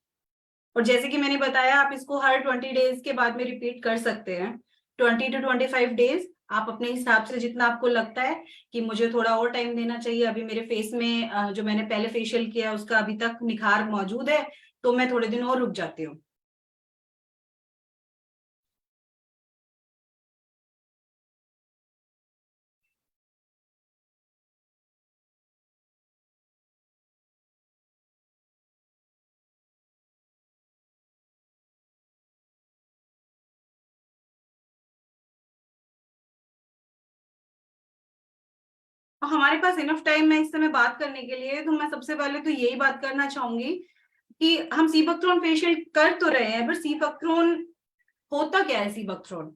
और जैसे कि मैंने बताया, आप इसको हर 20 डेज के बाद में रिपीट कर सकते हैं। 20 to 25 डेज आप अपने हिसाब से, जितना आपको लगता है कि मुझे थोड़ा और टाइम देना चाहिए, अभी मेरे फेस में जो मैंने पहले फेशियल किया उसका अभी तक निखार मौजूद है, तो मैं थोड़े दिन और रुक जाती हूँ। हमारे पास इनफ टाइम है इस समय बात करने के लिए, तो मैं सबसे पहले तो यही बात करना चाहूंगी कि हम सीबकथ्रोन फेशियल कर तो रहे हैं, पर सीबकथ्रोन होता क्या है? सीबकथ्रोन,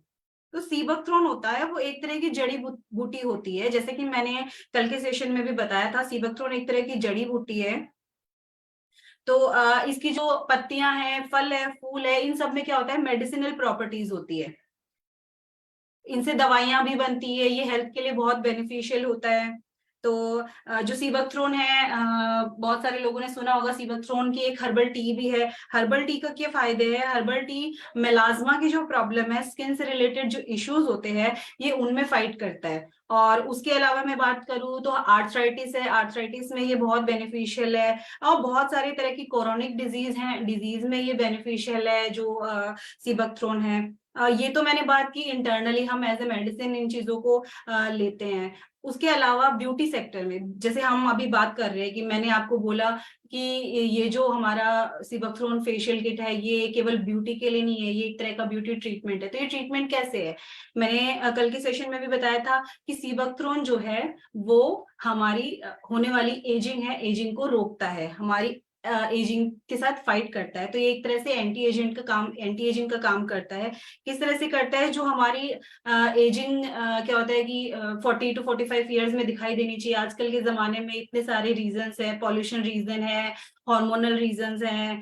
तो सीबकथ्रोन होता है वो एक तरह की जड़ी बूटी होती है। जैसे कि मैंने कल के सेशन में भी बताया था, सीबकथ्रोन एक तरह की जड़ी बूटी है। तो इसकी जो पत्तियां हैं, फल है, फूल है, इन सब में क्या होता है? मेडिसिनल प्रॉपर्टीज होती है। इनसे दवाइयां भी बनती है, ये हेल्थ के लिए बहुत बेनिफिशियल होता है। तो जो सीबकथ्रोन है, बहुत सारे लोगों ने सुना होगा, सीबकथ्रोन की एक हर्बल टी भी है। हर्बल टी का क्या फायदे है? हर्बल टी मेलाज्मा की जो प्रॉब्लम है, स्किन से रिलेटेड जो इश्यूज होते हैं, ये उनमें फाइट करता है। और उसके अलावा मैं बात करूं तो आर्थराइटिस है, आर्थराइटिस में ये बहुत बेनिफिशियल है। और बहुत सारे तरह की कोरोनिक डिजीज हैं, डिजीज में ये बेनिफिशियल है जो सीबकथ्रोन है। ये तो मैंने बात की इंटरनली हम एज ए मेडिसिन इन चीजों को लेते हैं। उसके अलावा ब्यूटी सेक्टर में जैसे हम अभी बात कर रहे हैं कि मैंने आपको बोला कि ये जो हमारा सीबकथ्रोन फेशियल किट है ये केवल ब्यूटी के लिए नहीं है, ये एक तरह का ब्यूटी ट्रीटमेंट है। तो ये ट्रीटमेंट कैसे है, मैंने कल के सेशन में भी बताया था कि सीबकथ्रोन जो है वो हमारी होने वाली एजिंग है, एजिंग को रोकता है, हमारी एजिंग के साथ फाइट करता है। तो ये एक तरह से एंटी एजिंग का काम करता है। किस तरह से करता है, जो हमारी एजिंग क्या होता है कि 40 to 45 ईयर्स में दिखाई देनी चाहिए। आजकल के जमाने में इतने सारे रीजंस है, पॉल्यूशन रीजन है, हार्मोनल रीजंस हैं,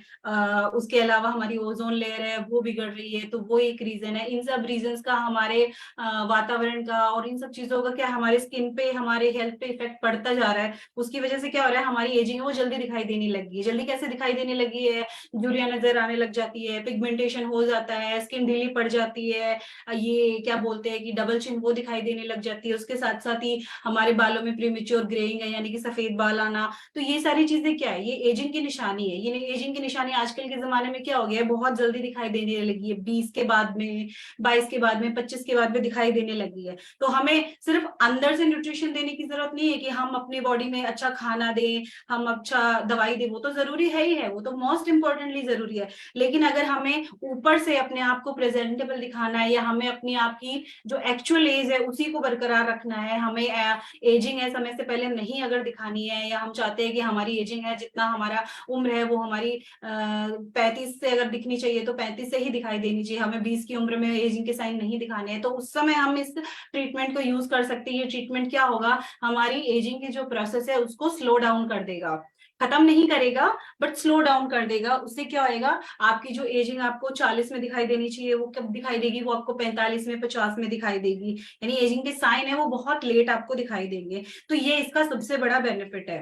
उसके अलावा हमारी ओजोन लेयर है वो बिगड़ रही है, तो वो एक रीजन है। इन सब रीजंस का हमारे वातावरण का और इन सब चीजों का क्या हमारे स्किन पे, हमारे हेल्थ पे इफेक्ट पड़ता जा रहा है। उसकी वजह से क्या हो रहा है, हमारी एजिंग वो जल्दी दिखाई देने लगी है। जल्दी कैसे दिखाई देने लगी है, झुर्रियां नजर आने लग जाती है, पिगमेंटेशन हो जाता है, स्किन ढीली पड़ जाती है, ये क्या बोलते हैं कि डबल चिन वो दिखाई देने लग जाती है। उसके साथ साथ ही हमारे बालों में प्रीमेच्योर ग्रेइंग है, यानी कि सफेद बाल आना। तो ये सारी चीजें क्या है, ये एजिंग की निशानी है। ये एजिंग की निशानी आजकल के जमाने में क्या हो गया है, बहुत जल्दी दिखाई देने लगी है। 20 के बाद में, 22 के बाद में, 25 के बाद में दिखाई देने लगी है। तो हमें सिर्फ अंदर से न्यूट्रिशन देने की जरूरत नहीं है कि हम अपनी बॉडी में अच्छा खाना दें, हम अच्छा दवाई दें, वो तो जरूरी है ही है, वो तो मोस्ट इंपॉर्टेंटली जरूरी है। लेकिन अगर हमें ऊपर से अपने आप को प्रेजेंटेबल दिखाना है, या हमें अपनी आप की जो एक्चुअल एज है उसी को बरकरार रखना है, हमें एजिंग है समय से पहले नहीं अगर दिखानी है, या हम चाहते हैं कि हमारी एजिंग है जितना हमारा उम्र है वो हमारी 35 से अगर दिखनी चाहिए तो 35 से ही दिखाई देनी चाहिए, हमें 20 की उम्र में एजिंग के साइन नहीं दिखाने हैं, तो उस समय हम इस ट्रीटमेंट को यूज कर सकते हैं। ये ट्रीटमेंट क्या होगा, हमारी एजिंग की जो प्रोसेस है उसको स्लो डाउन कर देगा, खत्म नहीं करेगा बट स्लो डाउन कर देगा। उससे क्या होएगा, आपकी जो एजिंग आपको 40 में दिखाई देनी चाहिए वो कब दिखाई देगी, वो आपको 45 में, 50 में दिखाई देगी। यानी एजिंग के साइन है वो बहुत लेट आपको दिखाई देंगे। तो ये इसका सबसे बड़ा बेनिफिट है।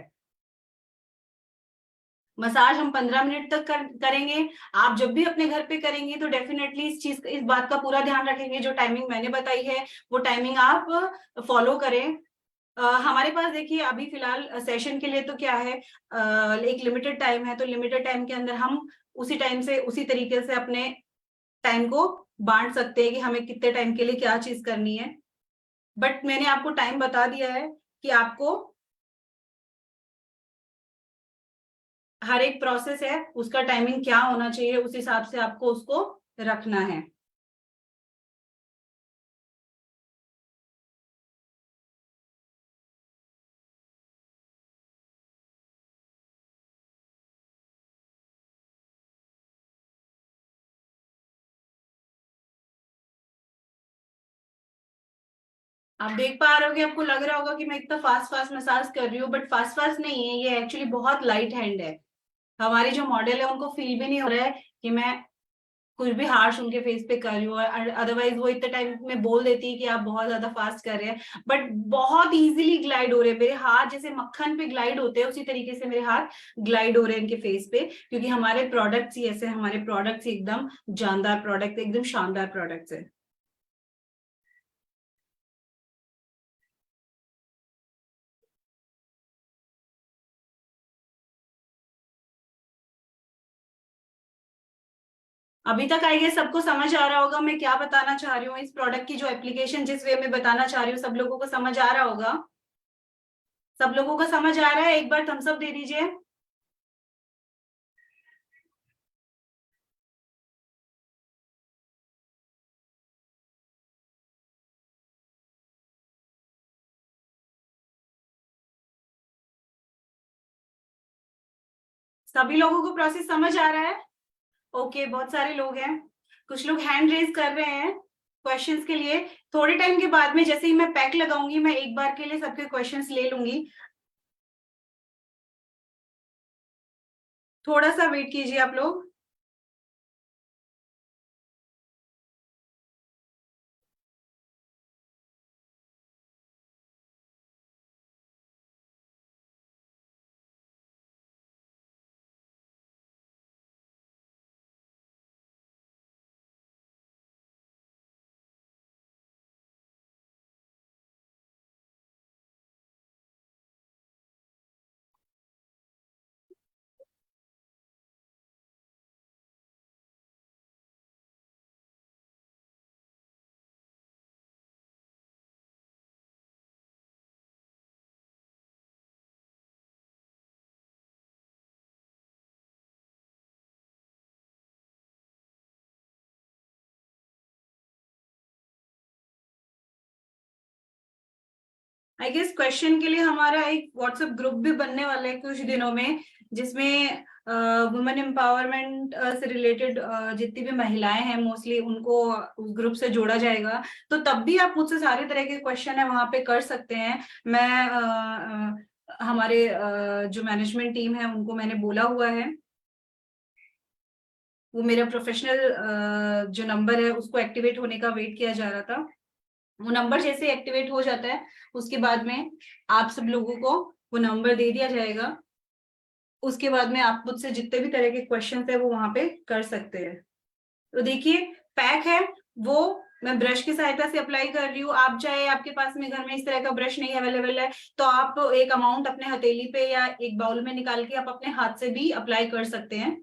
मसाज हम 15 मिनट तक करेंगे। आप जब भी अपने घर पे करेंगे तो डेफिनेटली इस बात का पूरा ध्यान रखेंगे, जो टाइमिंग मैंने बताई है वो टाइमिंग आप फॉलो करें। हमारे पास देखिए अभी फिलहाल सेशन के लिए तो क्या है, एक लिमिटेड टाइम है, तो लिमिटेड टाइम के अंदर हम उसी टाइम से उसी तरीके से अपने टाइम को बांट सकते हैं कि हमें कितने टाइम के लिए क्या चीज करनी है। बट मैंने आपको टाइम बता दिया है कि आपको हर एक प्रोसेस है उसका टाइमिंग क्या होना चाहिए, उस हिसाब से आपको उसको रखना है। आप देख पा रहे हो कि आपको लग रहा होगा कि मैं इतना फास्ट फास्ट मसाज कर रही हूँ, बट फास्ट फास्ट नहीं है, ये एक्चुअली बहुत लाइट हैंड है। हमारे जो मॉडल है उनको फील भी नहीं हो रहा है कि मैं कुछ भी हार्श उनके फेस पे कर रही हूँ। अदरवाइज वो इतने टाइम में बोल देती है कि आप बहुत ज्यादा फास्ट कर रहे हैं, बट बहुत इजीली ग्लाइड हो रहे हैं मेरे हाथ, जैसे मक्खन पे ग्लाइड होते हैं उसी तरीके से मेरे हाथ ग्लाइड हो रहे हैं इनके फेस पे, क्योंकि हमारे प्रोडक्ट्स ही ऐसे, हमारे प्रोडक्ट्स ही एकदम जानदार प्रोडक्ट, एकदम शानदार प्रोडक्ट्स है। अभी तक आई गेस सबको समझ आ रहा होगा मैं क्या बताना चाह रही हूँ, इस प्रोडक्ट की जो एप्लीकेशन जिस वे में बताना चाह रही हूँ सब लोगों को समझ आ रहा होगा। सब लोगों को समझ आ रहा है, एक बार थम्स अप दे दीजिए। सभी लोगों को प्रोसेस समझ आ रहा है? ओके, बहुत सारे लोग हैं, कुछ लोग हैंड रेज कर रहे हैं क्वेश्चंस के लिए। थोड़े टाइम के बाद में जैसे ही मैं पैक लगाऊंगी मैं एक बार के लिए सबके क्वेश्चंस ले लूंगी, थोड़ा सा वेट कीजिए आप लोग। आई गेस क्वेश्चन के लिए हमारा एक व्हाट्सएप ग्रुप भी बनने वाला है कुछ दिनों में, जिसमें वुमेन एम्पावरमेंट से रिलेटेड जितनी भी महिलाएं हैं मोस्टली उनको उस ग्रुप से जोड़ा जाएगा। तो तब भी आप मुझसे सारे तरह के क्वेश्चन है वहां पे कर सकते हैं। मैं हमारे जो मैनेजमेंट टीम है उनको मैंने बोला हुआ है, वो मेरा प्रोफेशनल जो नंबर है उसको एक्टिवेट होने का वेट किया जा रहा था। वो नंबर जैसे एक्टिवेट हो जाता है उसके बाद में आप सब लोगों को वो नंबर दे दिया जाएगा। उसके बाद में आप मुझसे जितने भी तरह के क्वेश्चन है वो वहां पे कर सकते हैं। तो देखिए पैक है वो मैं ब्रश की सहायता से अप्लाई कर रही हूँ। आप चाहे आपके पास में घर में इस तरह का ब्रश नहीं अवेलेबल है तो आप एक अमाउंट अपने हथेली पे या एक बाउल में निकाल के आप अपने हाथ से भी अप्लाई कर सकते हैं।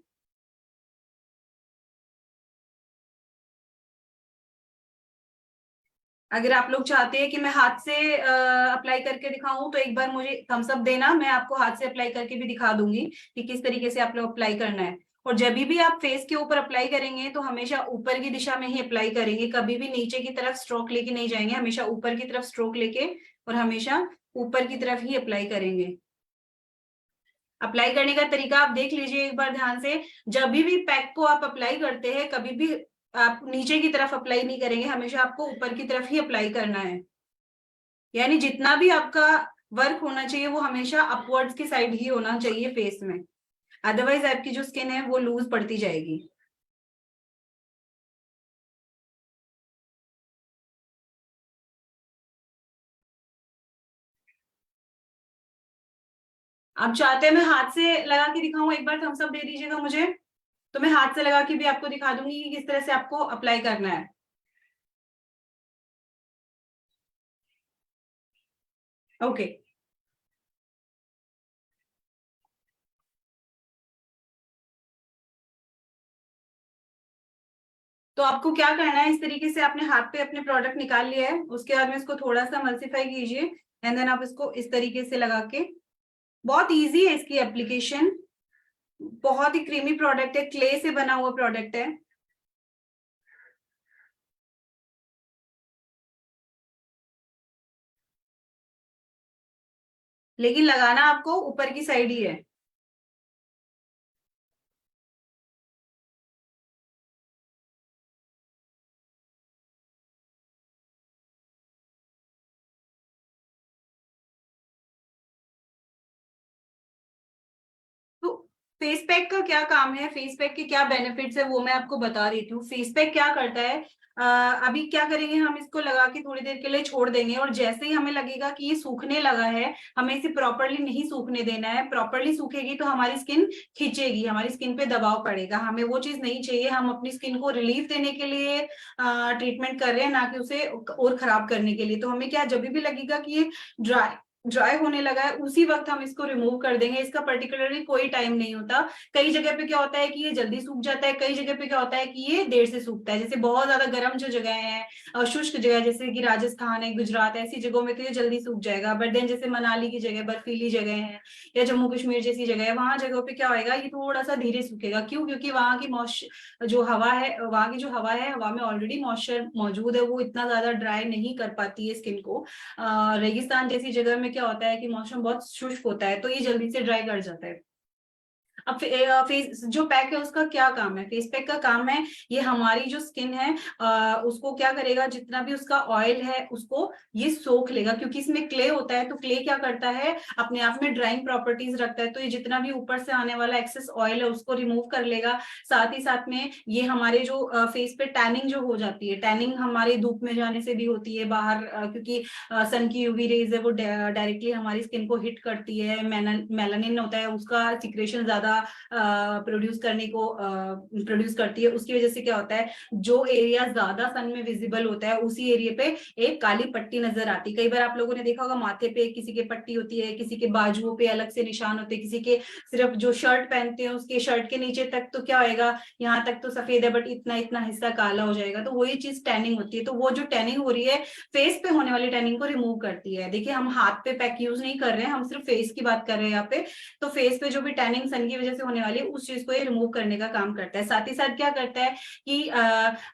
अगर आप लोग चाहते हैं कि मैं हाथ से अप्लाई करके दिखाऊं तो एक बार मुझे थम्स अप देना, मैं आपको हाथ से अप्लाई करके भी दिखा दूंगी कि किस तरीके से आप लोग अप्लाई करना है। और जब भी आप फेस के ऊपर अप्लाई करेंगे तो हमेशा ऊपर की दिशा में ही अप्लाई करेंगे, कभी भी नीचे की तरफ स्ट्रोक लेके नहीं जाएंगे, हमेशा ऊपर की तरफ स्ट्रोक लेके और हमेशा ऊपर की तरफ ही अप्लाई करेंगे। अप्लाई करने का तरीका आप देख लीजिए एक बार ध्यान से। जब भी पैक को आप अप्लाई करते हैं कभी भी आप नीचे की तरफ अप्लाई नहीं करेंगे, हमेशा आपको ऊपर की तरफ ही अप्लाई करना है। यानी जितना भी आपका वर्क होना चाहिए वो हमेशा अपवर्ड्स की साइड ही होना चाहिए फेस में, अदरवाइज आपकी जो स्किन है वो लूज पड़ती जाएगी। आप चाहते हैं मैं हाथ से लगा के दिखाऊं, एक बार थम्स अप दे दीजिएगा मुझे, तो मैं हाथ से लगा के भी आपको दिखा दूंगी कि किस तरह से आपको अप्लाई करना है। ओके तो आपको क्या करना है, इस तरीके से आपने हाथ पे अपने प्रोडक्ट निकाल लिया है, उसके बाद में इसको थोड़ा सा मल्सीफाई कीजिए एंड देन आप इसको इस तरीके से लगा के, बहुत इजी है इसकी एप्लीकेशन, बहुत ही क्रीमी प्रोडक्ट है, क्ले से बना हुआ प्रोडक्ट है। लेकिन लगाना आपको ऊपर की साइड ही है। तो फेस पैक का क्या काम है, फेस पैक के क्या बेनिफिट्स है वो मैं आपको बता देती हूँ। फेस पैक क्या करता है, अभी क्या करेंगे हम इसको लगा के थोड़ी देर के लिए छोड़ देंगे और जैसे ही हमें लगेगा कि ये सूखने लगा है, हमें इसे प्रॉपरली नहीं सूखने देना है। प्रॉपरली सूखेगी तो हमारी स्किन खींचेगी, हमारी स्किन पे दबाव पड़ेगा, हमें वो चीज नहीं चाहिए। हम अपनी स्किन को रिलीफ देने के लिए ट्रीटमेंट कर रहे हैं, ना कि उसे और खराब करने के लिए। तो हमें क्या, जब भी लगेगा कि ये ड्राई ड्राई होने लगा है उसी वक्त हम इसको रिमूव कर देंगे। इसका पर्टिकुलरली कोई टाइम नहीं होता। कई जगह पे क्या होता है कि ये जल्दी सूख जाता है, कई जगह पे क्या होता है कि ये देर से सूखता है। जैसे बहुत ज्यादा गर्म जो जगह है, शुष्क जगह जैसे कि राजस्थान है, गुजरात, ऐसी जगहों में तो ये जल्दी सूख जाएगा। बट देन जैसे मनाली की जगह, बर्फीली जगह है, या जम्मू कश्मीर जैसी जगह है, वहां जगहों पे क्या होएगा, ये थोड़ा सा धीरे सूखेगा। क्यों? क्योंकि वहां की जो हवा है, वहां की जो हवा है, हवा में ऑलरेडी मॉइस्चर मौजूद है, वो इतना ज्यादा ड्राई नहीं कर पाती है स्किन को। रेगिस्तान जैसी जगह में क्या होता है कि मौसम बहुत शुष्क होता है तो ये जल्दी से ड्राई कर जाता है। अब फेस जो पैक है उसका क्या काम है, फेस पैक का काम है ये हमारी जो स्किन है उसको क्या करेगा, जितना भी उसका ऑयल है उसको ये सोख लेगा। क्योंकि इसमें क्ले होता है तो क्ले क्या करता है, अपने आप में ड्राइंग प्रॉपर्टीज रखता है, तो ये जितना भी ऊपर से आने वाला एक्सेस ऑयल है उसको रिमूव कर लेगा। साथ ही साथ में ये हमारे जो फेस पे टैनिंग जो हो जाती है, टैनिंग हमारे धूप में जाने से भी होती है बाहर, क्योंकि सन की यूवी रेज है वो डायरेक्टली हमारी स्किन को हिट करती है। मेलानिन होता है उसका सिक्रेशन ज्यादा प्रोड्यूस करती है। उसकी वजह से क्या होता है, जो एरिया ज्यादा सन में विजिबल होता है उसी एरिया पे एक काली पट्टी नजर आती है। कई बार आप लोगों ने देखा होगा माथे पे किसी के पट्टी होती है, किसी के बाजुओं पे अलग से निशान होते हैं, किसी के सिर्फ जो शर्ट पहनते हैं उसके शर्ट के नीचे तक तो क्या होएगा, यहाँ तक तो सफेद है बट इतना इतना हिस्सा काला हो जाएगा। तो वही चीज टैनिंग होती है। तो वो जो टैनिंग हो रही है फेस पे होने वाली टैनिंग को रिमूव करती है। देखिए हम हाथ पे पैक यूज नहीं कर रहे हैं, हम सिर्फ फेस की बात कर रहे हैं यहाँ पे। तो फेस पे जो भी टैनिंग सन की वजह से होने वाली उस चीज को ये रिमूव करने का काम करता है। साथ ही साथ क्या करता है कि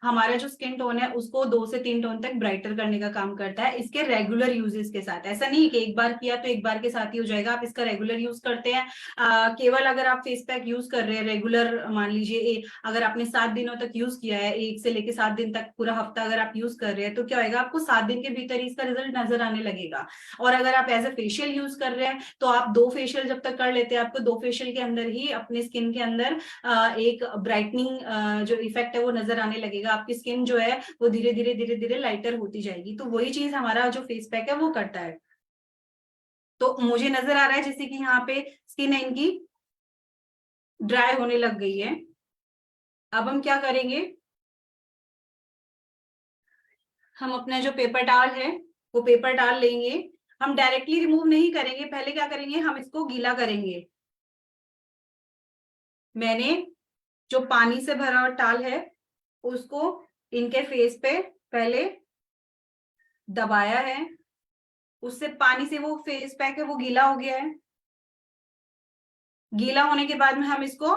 हमारा जो स्किन टोन है उसको 2 से 3 टोन तक ब्राइटर करने का काम करता है इसके रेगुलर यूजेस के साथ। ऐसा नहीं है कि एक बार किया तो एक बार के साथ ही हो जाएगा, आप इसका रेगुलर यूज करते हैं। केवल अगर आप फेस पैक यूज कर रहे हैं रेगुलर, मान लीजिए अगर आपने 7 दिनों तक यूज किया है, 1 से लेके 7 दिन तक पूरा हफ्ता अगर आप यूज कर रहे हैं, तो क्या होगा, आपको 7 दिन के भीतर ही इसका रिजल्ट नजर आने लगेगा। और अगर आप एज ए फेशियल यूज कर रहे हैं तो आप 2 फेशियल जब तक कर लेते हैं, आपको 2 फेशियल के अंदर ही अपने स्किन के अंदर एक ब्राइटनिंग जो इफेक्ट है वो नजर आने लगेगा। आपकी स्किन जो है वो धीरे धीरे धीरे धीरे लाइटर होती जाएगी। तो वही चीज हमारा जो फेस पैक है वो करता है। तो मुझे नजर आ रहा है जैसे कि यहाँ पे स्किन है इनकी ड्राई होने लग गई है। अब हम क्या करेंगे, हम अपना जो पेपर टॉवल है वो पेपर टॉवल लेंगे। हम डायरेक्टली रिमूव नहीं करेंगे, पहले क्या करेंगे, हम इसको गीला करेंगे। मैंने जो पानी से भरा हुआ टॉवल है उसको इनके फेस पे पहले दबाया है, उससे पानी से वो फेस पैक है वो गीला हो गया है। गीला होने के बाद में हम इसको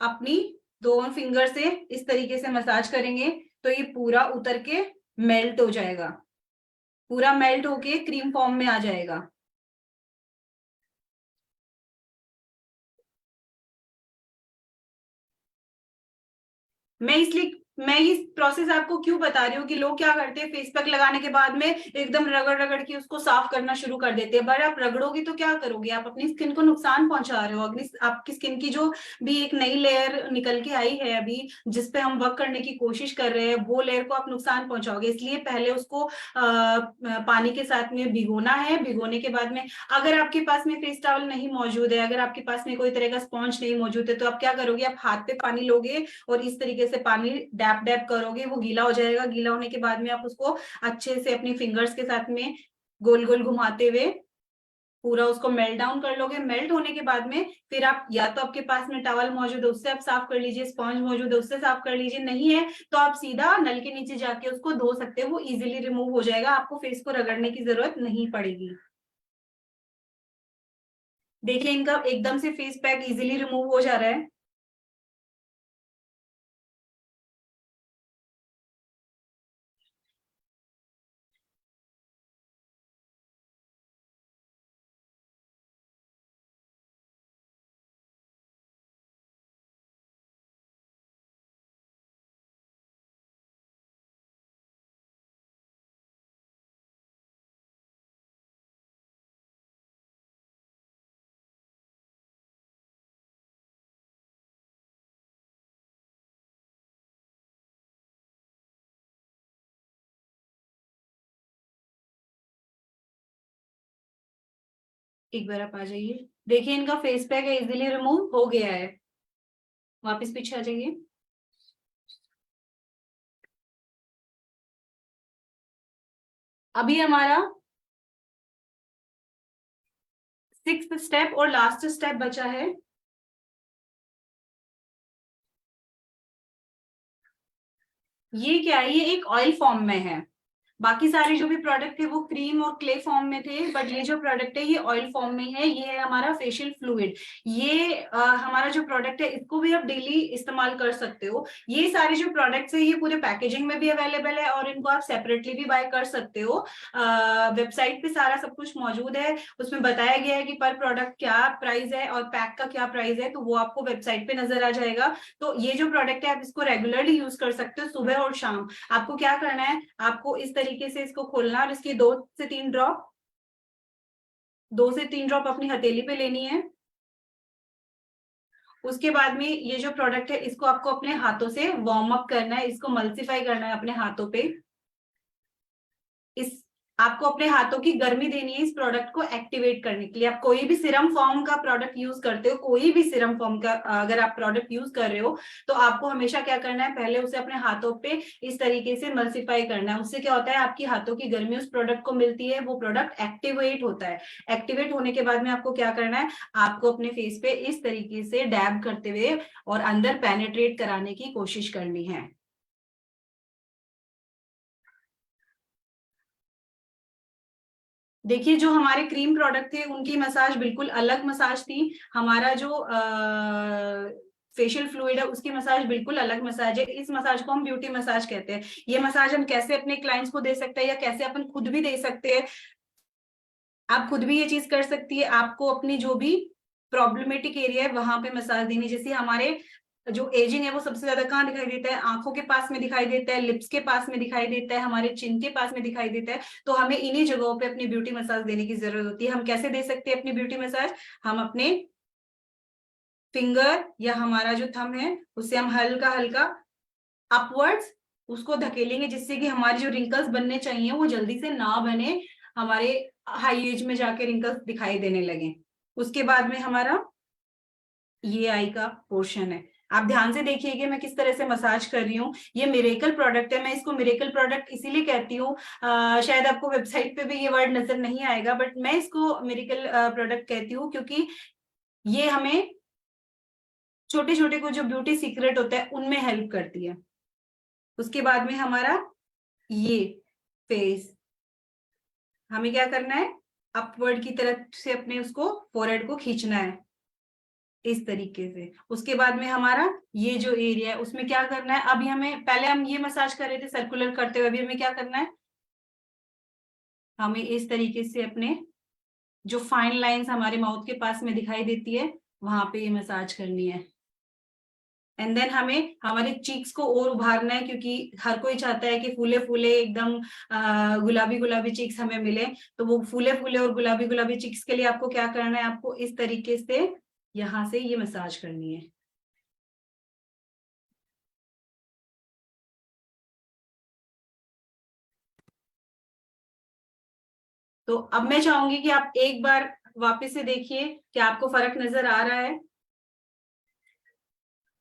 अपनी 2 फिंगर से इस तरीके से मसाज करेंगे तो ये पूरा उतर के मेल्ट हो जाएगा, पूरा मेल्ट होके क्रीम फॉर्म में आ जाएगा। मैं इस प्रोसेस आपको क्यों बता रही हूँ कि लोग क्या करते हैं, फेस पैक लगाने के बाद में एकदम रगड़ रगड़ के उसको साफ करना शुरू कर देते हैं। पर आप रगड़ोगे तो क्या करोगे, आप अपनी स्किन को नुकसान पहुंचा रहे हो। आपकी स्किन की जो भी एक नई लेयर निकल के आई है अभी, जिसपे हम वर्क करने की कोशिश कर रहे हैं, वो लेयर को आप नुकसान पहुंचाओगे। इसलिए पहले उसको पानी के साथ में भिगोना है। भिगोने के बाद में अगर आपके पास में फेस टॉवल नहीं मौजूद है, अगर आपके पास में कोई तरह का स्पॉन्ज नहीं मौजूद है, तो आप क्या करोगे, आप हाथ पे पानी लोगे और इस तरीके से पानी डैप डैप करोगे, वो गीला हो जाएगा। गीला होने के बाद में आप उसको अच्छे से अपनी फिंगर्स के साथ में गोल गोल घुमाते हुए पूरा उसको मेल्ट डाउन कर लोगे। मेल्ट होने के बाद में फिर आप या तो आपके पास में टॉवल मौजूद है उससे आप साफ कर लीजिए, स्पॉन्ज मौजूद है उससे साफ कर लीजिए, नहीं है तो आप सीधा नल के नीचे जाके उसको धो सकते हो, वो इजीली रिमूव हो जाएगा, आपको फेस को रगड़ने की जरूरत नहीं पड़ेगी। देखिए इनका एकदम से फेस पैक इजीली रिमूव हो जा रहा है। एक बार आप आ जाइए, देखिए इनका फेस पैक है इजीली रिमूव हो गया है। वापस पीछे आ जाइए। अभी हमारा 6th स्टेप और लास्ट स्टेप बचा है। ये क्या है, ये एक ऑयल फॉर्म में है। बाकी सारे जो भी प्रोडक्ट थे वो क्रीम और क्ले फॉर्म में थे, बट ये जो प्रोडक्ट है ये ऑयल फॉर्म में है। ये है हमारा फेशियल फ्लूइड। ये हमारा जो प्रोडक्ट है इसको भी आप डेली इस्तेमाल कर सकते हो। ये सारे जो प्रोडक्ट्स है ये पूरे पैकेजिंग में भी अवेलेबल है और इनको आप सेपरेटली भी बाय कर सकते हो। वेबसाइट पे सारा सब कुछ मौजूद है, उसमें बताया गया है कि पर प्रोडक्ट क्या प्राइस है और पैक का क्या प्राइस है, तो वो आपको वेबसाइट पे नजर आ जाएगा। तो ये जो प्रोडक्ट है आप इसको रेगुलरली यूज कर सकते हो, सुबह और शाम। आपको क्या करना है, आपको इस तरीके से इसको खोलना और इसकी 2 से 3 ड्रॉप अपनी हथेली पे लेनी है। उसके बाद में ये जो प्रोडक्ट है इसको आपको अपने हाथों से वार्म अप करना है, इसको मल्सीफाई करना है अपने हाथों पे। इस आपको अपने हाथों की गर्मी देनी है इस प्रोडक्ट को एक्टिवेट करने के लिए। आप कोई भी सीरम फॉर्म का प्रोडक्ट यूज करते हो, कोई भी सीरम फॉर्म का अगर आप प्रोडक्ट यूज कर रहे हो, तो आपको हमेशा क्या करना है, पहले उसे अपने हाथों पे इस तरीके से मल्सीफाई करना है। उससे क्या होता है, आपकी हाथों की गर्मी उस प्रोडक्ट को मिलती है, वो प्रोडक्ट एक्टिवेट होता है। एक्टिवेट होने के बाद में आपको क्या करना है, आपको अपने फेस पे इस तरीके से डैब करते हुए और अंदर पेनेट्रेट कराने की कोशिश करनी है। देखिए जो हमारे क्रीम प्रोडक्ट थे उनकी मसाज बिल्कुल अलग मसाज थी, हमारा जो फेशियल फ्लूइड है उसकी मसाज बिल्कुल अलग मसाज है। इस मसाज को हम ब्यूटी मसाज कहते हैं। ये मसाज हम कैसे अपने क्लाइंट्स को दे सकते हैं या कैसे अपन खुद भी दे सकते हैं, आप खुद भी ये चीज कर सकती है। आपको अपनी जो भी प्रॉब्लमेटिक एरिया है वहां पे मसाज देनी, जैसे हमारे जो एजिंग है वो सबसे ज्यादा कहाँ दिखाई देता है, आंखों के पास में दिखाई देता है, लिप्स के पास में दिखाई देता है, हमारे चिन के पास में दिखाई देता है। तो हमें इन्हीं जगहों पे अपनी ब्यूटी मसाज देने की जरूरत होती है। हम कैसे दे सकते हैं अपनी ब्यूटी मसाज, हम अपने फिंगर या हमारा जो थंब है उससे हम हल्का हल्का अपवर्ड्स उसको धकेलेंगे, जिससे कि हमारी जो रिंकल्स बनने चाहिए वो जल्दी से ना बने, हमारे हाई एज में जाके रिंकल्स दिखाई देने लगे। उसके बाद में हमारा ये आई का पोर्शन है। आप ध्यान से देखिए कि मैं किस तरह से मसाज कर रही हूँ। ये मिरेकल प्रोडक्ट है, मैं इसको मिरेकल प्रोडक्ट इसीलिए कहती हूँ, शायद आपको वेबसाइट पे भी ये वर्ड नजर नहीं आएगा, बट मैं इसको मिरेकल प्रोडक्ट कहती हूँ क्योंकि ये हमें छोटे छोटे को जो ब्यूटी सीक्रेट होता है उनमें हेल्प करती है। उसके बाद में हमारा ये फेस, हमें क्या करना है, अपवर्ड की तरफ से अपने उसको फोरहेड को खींचना है इस तरीके से। उसके बाद में हमारा ये जो एरिया है उसमें क्या करना है, अभी हमें, पहले हम ये मसाज कर रहे थे सर्कुलर करते हुए, अभी हमें क्या करना है, हमें इस तरीके से अपने जो फाइन लाइंस हमारे माउथ के पास में दिखाई देती है वहां पे ये मसाज करनी है। एंड देन हमें हमारे चीक्स को और उभारना है, क्योंकि हर कोई चाहता है कि फूले फूले एकदम गुलाबी गुलाबी चीक्स हमें मिले। तो वो फूले फूले और गुलाबी गुलाबी चीक्स के लिए आपको क्या करना है, आपको इस तरीके से यहाँ से ये मसाज करनी है। तो अब मैं चाहूंगी कि आप एक बार वापस से देखिए कि आपको फर्क नजर आ रहा है।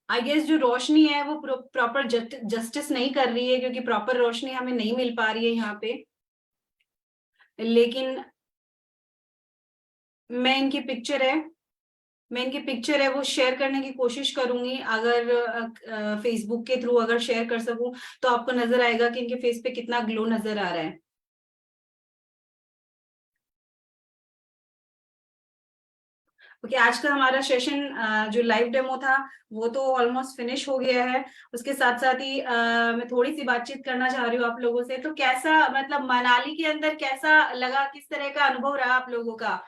आई गेस जो रोशनी है वो प्रॉपर जस्टिस नहीं कर रही है, क्योंकि प्रॉपर रोशनी हमें नहीं मिल पा रही है यहाँ पे, लेकिन मैं इनकी पिक्चर है वो शेयर करने की कोशिश करूंगी। अगर फेसबुक के थ्रू अगर शेयर कर सकूं तो आपको नजर आएगा कि इनके फेस पे कितना ग्लो नजर आ रहा है। क्योंकि आज का हमारा सेशन जो लाइव डेमो था वो तो ऑलमोस्ट फिनिश हो गया है। उसके साथ साथ ही मैं थोड़ी सी बातचीत करना चाह रही हूँ आप लोगों से। तो कैसा, मतलब मनाली के अंदर कैसा लगा, किस तरह का अनुभव रहा आप लोगों का।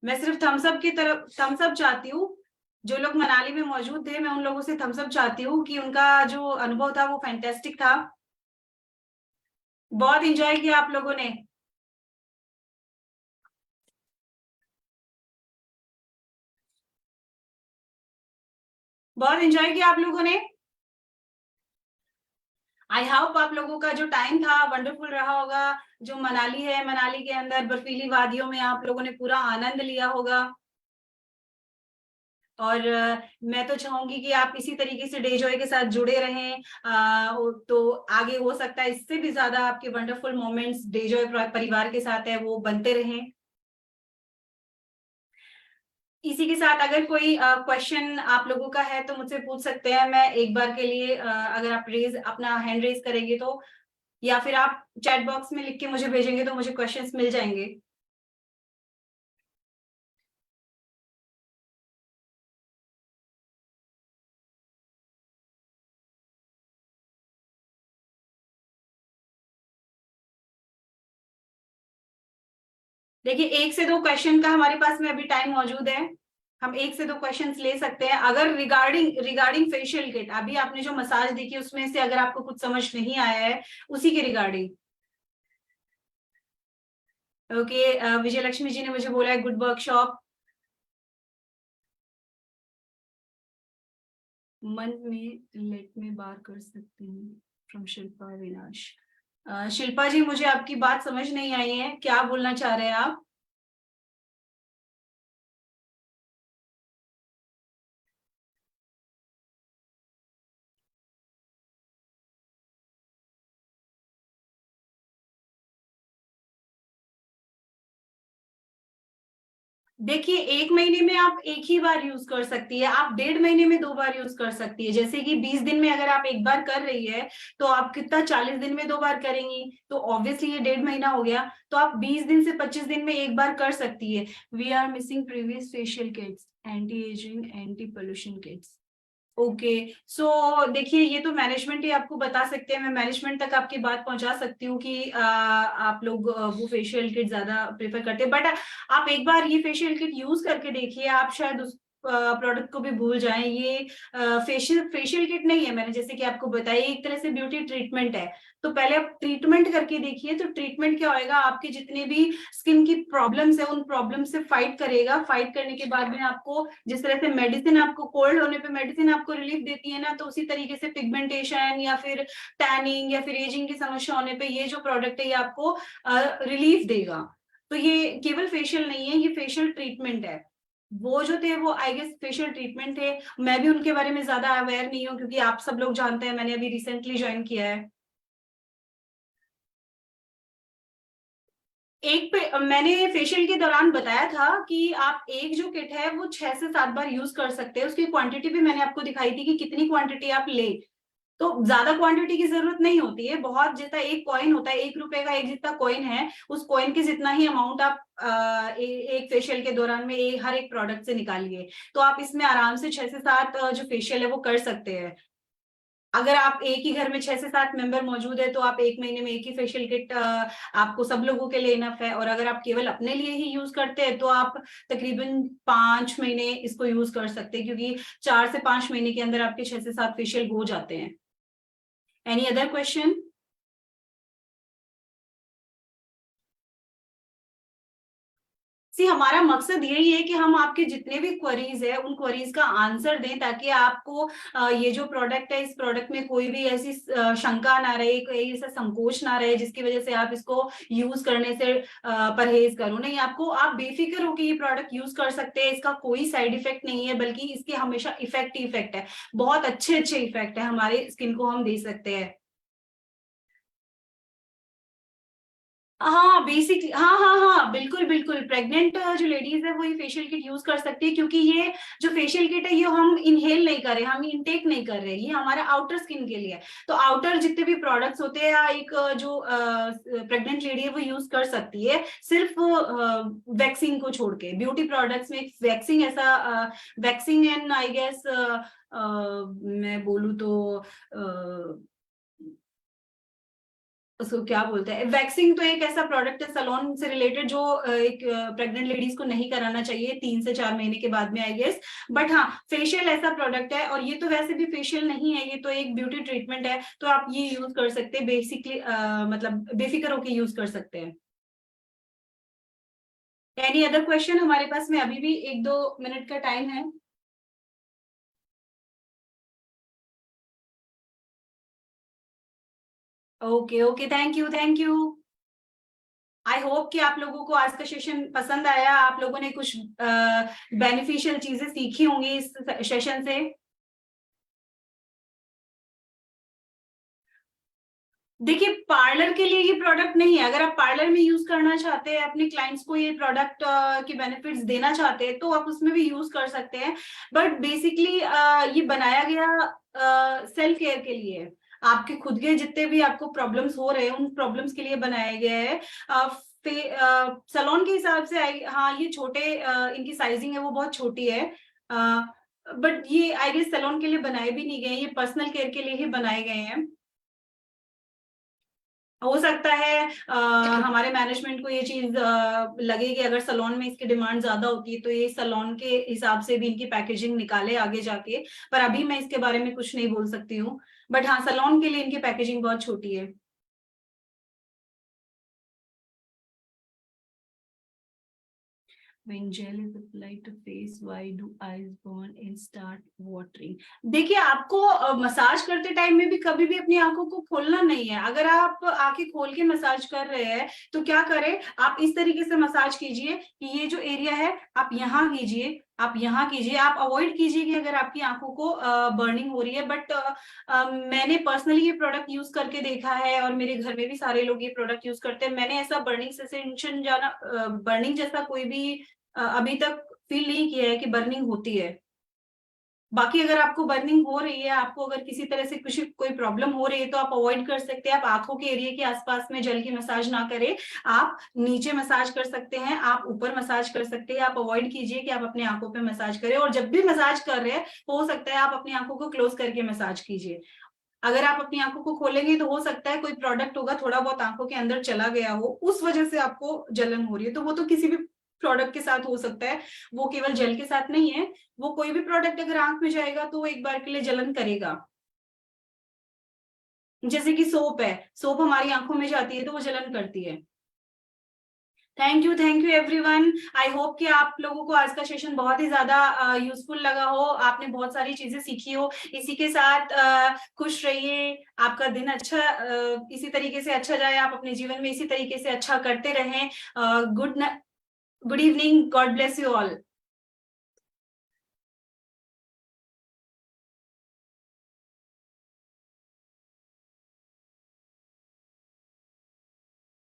मैं सिर्फ थम्सअप की तरफ थम्सअप चाहती हूँ, जो लोग मनाली में मौजूद थे मैं उन लोगों से थम्सअप चाहती हूँ कि उनका जो अनुभव था वो फैंटेस्टिक था। बहुत इंजॉय किया आप लोगों ने। बहुत एंजॉय किया आप लोगों ने। आई होप आप लोगों का जो टाइम था वंडरफुल रहा होगा। जो मनाली है, मनाली के अंदर बर्फीली वादियों में आप लोगों ने पूरा आनंद लिया होगा। और मैं तो चाहूंगी कि आप इसी तरीके से डे जॉय के साथ जुड़े रहें। तो आगे हो सकता है इससे भी ज्यादा आपके वंडरफुल मोमेंट्स डे जॉय परिवार के साथ है वो बनते रहें। इसी के साथ अगर कोई क्वेश्चन आप लोगों का है तो मुझसे पूछ सकते हैं। मैं एक बार के लिए अगर आप अपना हैंड रेज करेंगे तो, या फिर आप चैट बॉक्स में लिख के मुझे भेजेंगे तो मुझे क्वेश्चंस मिल जाएंगे। देखिए 1 से 2 क्वेश्चन का हमारे पास में अभी टाइम मौजूद है। हम 1 से 2 क्वेश्चंस ले सकते हैं। अगर रिगार्डिंग रिगार्डिंग फेशियल किट, अभी आपने जो मसाज देखी उसमें से अगर आपको कुछ समझ नहीं आया है उसी के रिगार्डिंग। ओके, विजय लक्ष्मी जी ने मुझे बोला है गुड वर्कशॉप। मन में लेट में बार कर सकती हूँ, फ्रॉम शिल्पा विनाश। शिल्पा जी मुझे आपकी बात समझ नहीं आई है, क्या बोलना चाह रहे हैं आप। देखिए 1 महीने में आप एक ही बार यूज कर सकती है, आप 1.5 महीने में 2 बार यूज कर सकती है। जैसे कि 20 दिन में अगर आप एक बार कर रही है तो आप कितना 40 दिन में 2 बार करेंगी, तो ऑब्वियसली ये 1.5 महीना हो गया, तो आप 20 दिन से 25 दिन में एक बार कर सकती है। We are missing previous facial kits, anti ageing, anti pollution kits. Okay, so देखिए ये तो मैनेजमेंट ही आपको बता सकते हैं, मैं मैनेजमेंट तक आपकी बात पहुंचा सकती हूँ कि आप लोग वो फेशियल किट ज्यादा प्रेफर करते हैं, बट आप एक बार ये फेशियल किट यूज करके देखिए, आप शायद उस प्रोडक्ट को भी भूल जाएं। ये फेशियल फेशियल किट नहीं है, मैंने जैसे कि आपको बताया, एक तरह से ब्यूटी ट्रीटमेंट है। तो पहले आप ट्रीटमेंट करके देखिए, तो ट्रीटमेंट क्या होएगा, आपके जितने भी स्किन की प्रॉब्लम्स है उन प्रॉब्लम से फाइट करेगा। फाइट करने के बाद में आपको जिस तरह से मेडिसिन आपको कोल्ड होने पे मेडिसिन आपको रिलीफ देती है ना, तो उसी तरीके से पिगमेंटेशन या फिर टैनिंग या फिर एजिंग की समस्या होने पे ये जो प्रोडक्ट है ये आपको रिलीफ देगा। तो ये केवल फेशियल नहीं है, ये फेशियल ट्रीटमेंट है। वो जो थे वो आई गेस फेशियल ट्रीटमेंट थे, मैं भी उनके बारे में ज्यादा अवेयर नहीं हूँ क्योंकि आप सब लोग जानते हैं मैंने अभी रिसेंटली ज्वाइन किया है। एक पे मैंने फेशियल के दौरान बताया था कि आप एक जो किट है वो 6 से 7 बार यूज कर सकते हैं। उसकी क्वांटिटी भी मैंने आपको दिखाई थी कि कितनी क्वांटिटी आप ले, तो ज्यादा क्वांटिटी की जरूरत नहीं होती है। बहुत जितना एक कॉइन होता है, 1 रुपए का एक जितना कॉइन है, उस कॉइन के जितना ही अमाउंट आप एक फेशियल के दौरान में हर एक प्रोडक्ट से निकालिए, तो आप इसमें आराम से 6 से 7 जो फेशियल है वो कर सकते हैं। अगर आप एक ही घर में 6 से 7 मेंबर मौजूद है तो आप 1 महीने में एक ही फेशियल किट आपको सब लोगों के लिए इनफ है। और अगर आप केवल अपने लिए ही यूज करते हैं तो आप तकरीबन 5 महीने इसको यूज कर सकते हैं, क्योंकि 4 से 5 महीने के अंदर आपके 6 से 7 फेशियल हो जाते हैं। Any other question? सी हमारा मकसद यही है कि हम आपके जितने भी क्वेरीज है उन क्वेरीज का आंसर दें, ताकि आपको ये जो प्रोडक्ट है इस प्रोडक्ट में कोई भी ऐसी शंका ना रहे, कोई ऐसा संकोच ना रहे जिसकी वजह से आप इसको यूज करने से परहेज करो। नहीं, आपको आप बेफिक्र होकर ये प्रोडक्ट यूज कर सकते हैं, इसका कोई साइड इफेक्ट नहीं है, बल्कि इसके हमेशा इफेक्ट ही इफेक्ट है। बहुत अच्छे अच्छे इफेक्ट है हमारे स्किन को हम दे सकते हैं। हाँ बेसिकली, हाँ हाँ हाँ बिल्कुल बिल्कुल, प्रेग्नेंट जो लेडीज है वो ये फेशियल किट यूज कर सकती है, क्योंकि ये जो फेशियल किट है ये हम इनहेल नहीं कर रहे, हम इनटेक नहीं कर रहे, ये हमारा आउटर स्किन के लिए है। तो आउटर जितने भी प्रोडक्ट्स होते हैं एक जो प्रेग्नेंट लेडी है वो यूज कर सकती है, सिर्फ वैक्सिंग को छोड़ के। ब्यूटी प्रोडक्ट्स में वैक्सिंग ऐसा वैक्सिंग एंड आई गेस मैं बोलूँ तो उसको क्या बोलते हैं, वैक्सिंग तो एक ऐसा प्रोडक्ट है सलोन से रिलेटेड जो एक प्रेग्नेंट लेडीज को नहीं कराना चाहिए 3 से 4 महीने के बाद में आई गेस। बट हाँ, फेशियल ऐसा प्रोडक्ट है, और ये तो वैसे भी फेशियल नहीं है, ये तो एक ब्यूटी ट्रीटमेंट है, तो आप ये यूज कर सकते हैं बेसिकली, मतलब बेफिक्र होके यूज कर सकते हैं। Any other question? हमारे पास में अभी भी 1-2 मिनट का टाइम है। Okay okay, thank you thank you. I hope कि आप लोगों को आज का सेशन पसंद आया, आप लोगों ने कुछ बेनिफिशियल चीजें सीखी होंगी इस सेशन से। देखिए पार्लर के लिए ये प्रोडक्ट नहीं है, अगर आप पार्लर में यूज करना चाहते हैं, अपने क्लाइंट्स को ये प्रोडक्ट के बेनिफिट्स देना चाहते हैं तो आप उसमें भी यूज कर सकते हैं। बट बेसिकली ये बनाया गया सेल्फ केयर के लिए है। आपके खुद के जितने भी आपको प्रॉब्लम्स हो रहे हैं उन प्रॉब्लम्स के लिए बनाया गया है। सलोन के हिसाब से हाँ ये छोटे इनकी साइजिंग है वो बहुत छोटी है, बट ये आई गेस सलोन के लिए बनाए भी नहीं गए, ये पर्सनल केयर के लिए ही बनाए गए हैं। हो सकता है हमारे मैनेजमेंट को ये चीज लगे कि अगर सलोन में इसकी डिमांड ज्यादा होती है तो ये सलोन के हिसाब से भी इनकी पैकेजिंग निकाले आगे जाके, पर अभी मैं इसके बारे में कुछ नहीं बोल सकती हूँ। बट हाँ, सलोन के लिए इनकी पैकेजिंग बहुत छोटी है। When gel is applied to face, why do eyes burn and start watering? देखिए आपको मसाज करते टाइम में भी कभी भी अपनी आंखों को खोलना नहीं है। अगर आप आंखें खोल के मसाज कर रहे हैं तो क्या करें, आप इस तरीके से मसाज कीजिए कि ये जो एरिया है आप यहाँ कीजिए, आप यहाँ कीजिए। आप अवॉइड कीजिए कि अगर आपकी आंखों को बर्निंग हो रही है। बट मैंने पर्सनली ये प्रोडक्ट यूज करके देखा है और मेरे घर में भी सारे लोग ये प्रोडक्ट यूज करते हैं, मैंने ऐसा बर्निंग सेंसेशन जाना बर्निंग जैसा कोई भी अभी तक फील नहीं किया है कि बर्निंग होती है। बाकी अगर आपको बर्निंग हो रही है, आपको अगर किसी तरह से कुछ कोई प्रॉब्लम हो रही है तो आप अवॉइड कर सकते हैं। आप आंखों के एरिया के आसपास में जल की मसाज ना करें, आप नीचे मसाज कर सकते हैं, आप ऊपर मसाज कर सकते हैं। आप अवॉइड कीजिए कि आप अपनी आंखों पे मसाज करें, और जब भी मसाज कर रहे हैं हो सकता है आप अपनी आंखों को क्लोज करके मसाज कीजिए। अगर आप अपनी आंखों को खोलेंगे तो हो सकता है कोई प्रोडक्ट होगा थोड़ा बहुत आंखों के अंदर चला गया हो, उस वजह से आपको जलन हो रही है। तो वो तो किसी भी प्रोडक्ट के साथ हो सकता है, वो केवल जेल के साथ नहीं है। वो कोई भी प्रोडक्ट अगर आंख में जाएगा तो वो एक बार के लिए जलन करेगा। जैसे कि सोप है, सोप हमारी आंखों में जाती है तो वो जलन करती है। Thank you everyone. I hope कि आप लोगों को आज का सेशन बहुत ही ज्यादा यूजफुल लगा हो, आपने बहुत सारी चीजें सीखी हो। इसी के साथ खुश रहिए, आपका दिन अच्छा इसी तरीके से अच्छा जाए, आप अपने जीवन में इसी तरीके से अच्छा करते रहें। Good evening, God bless you all.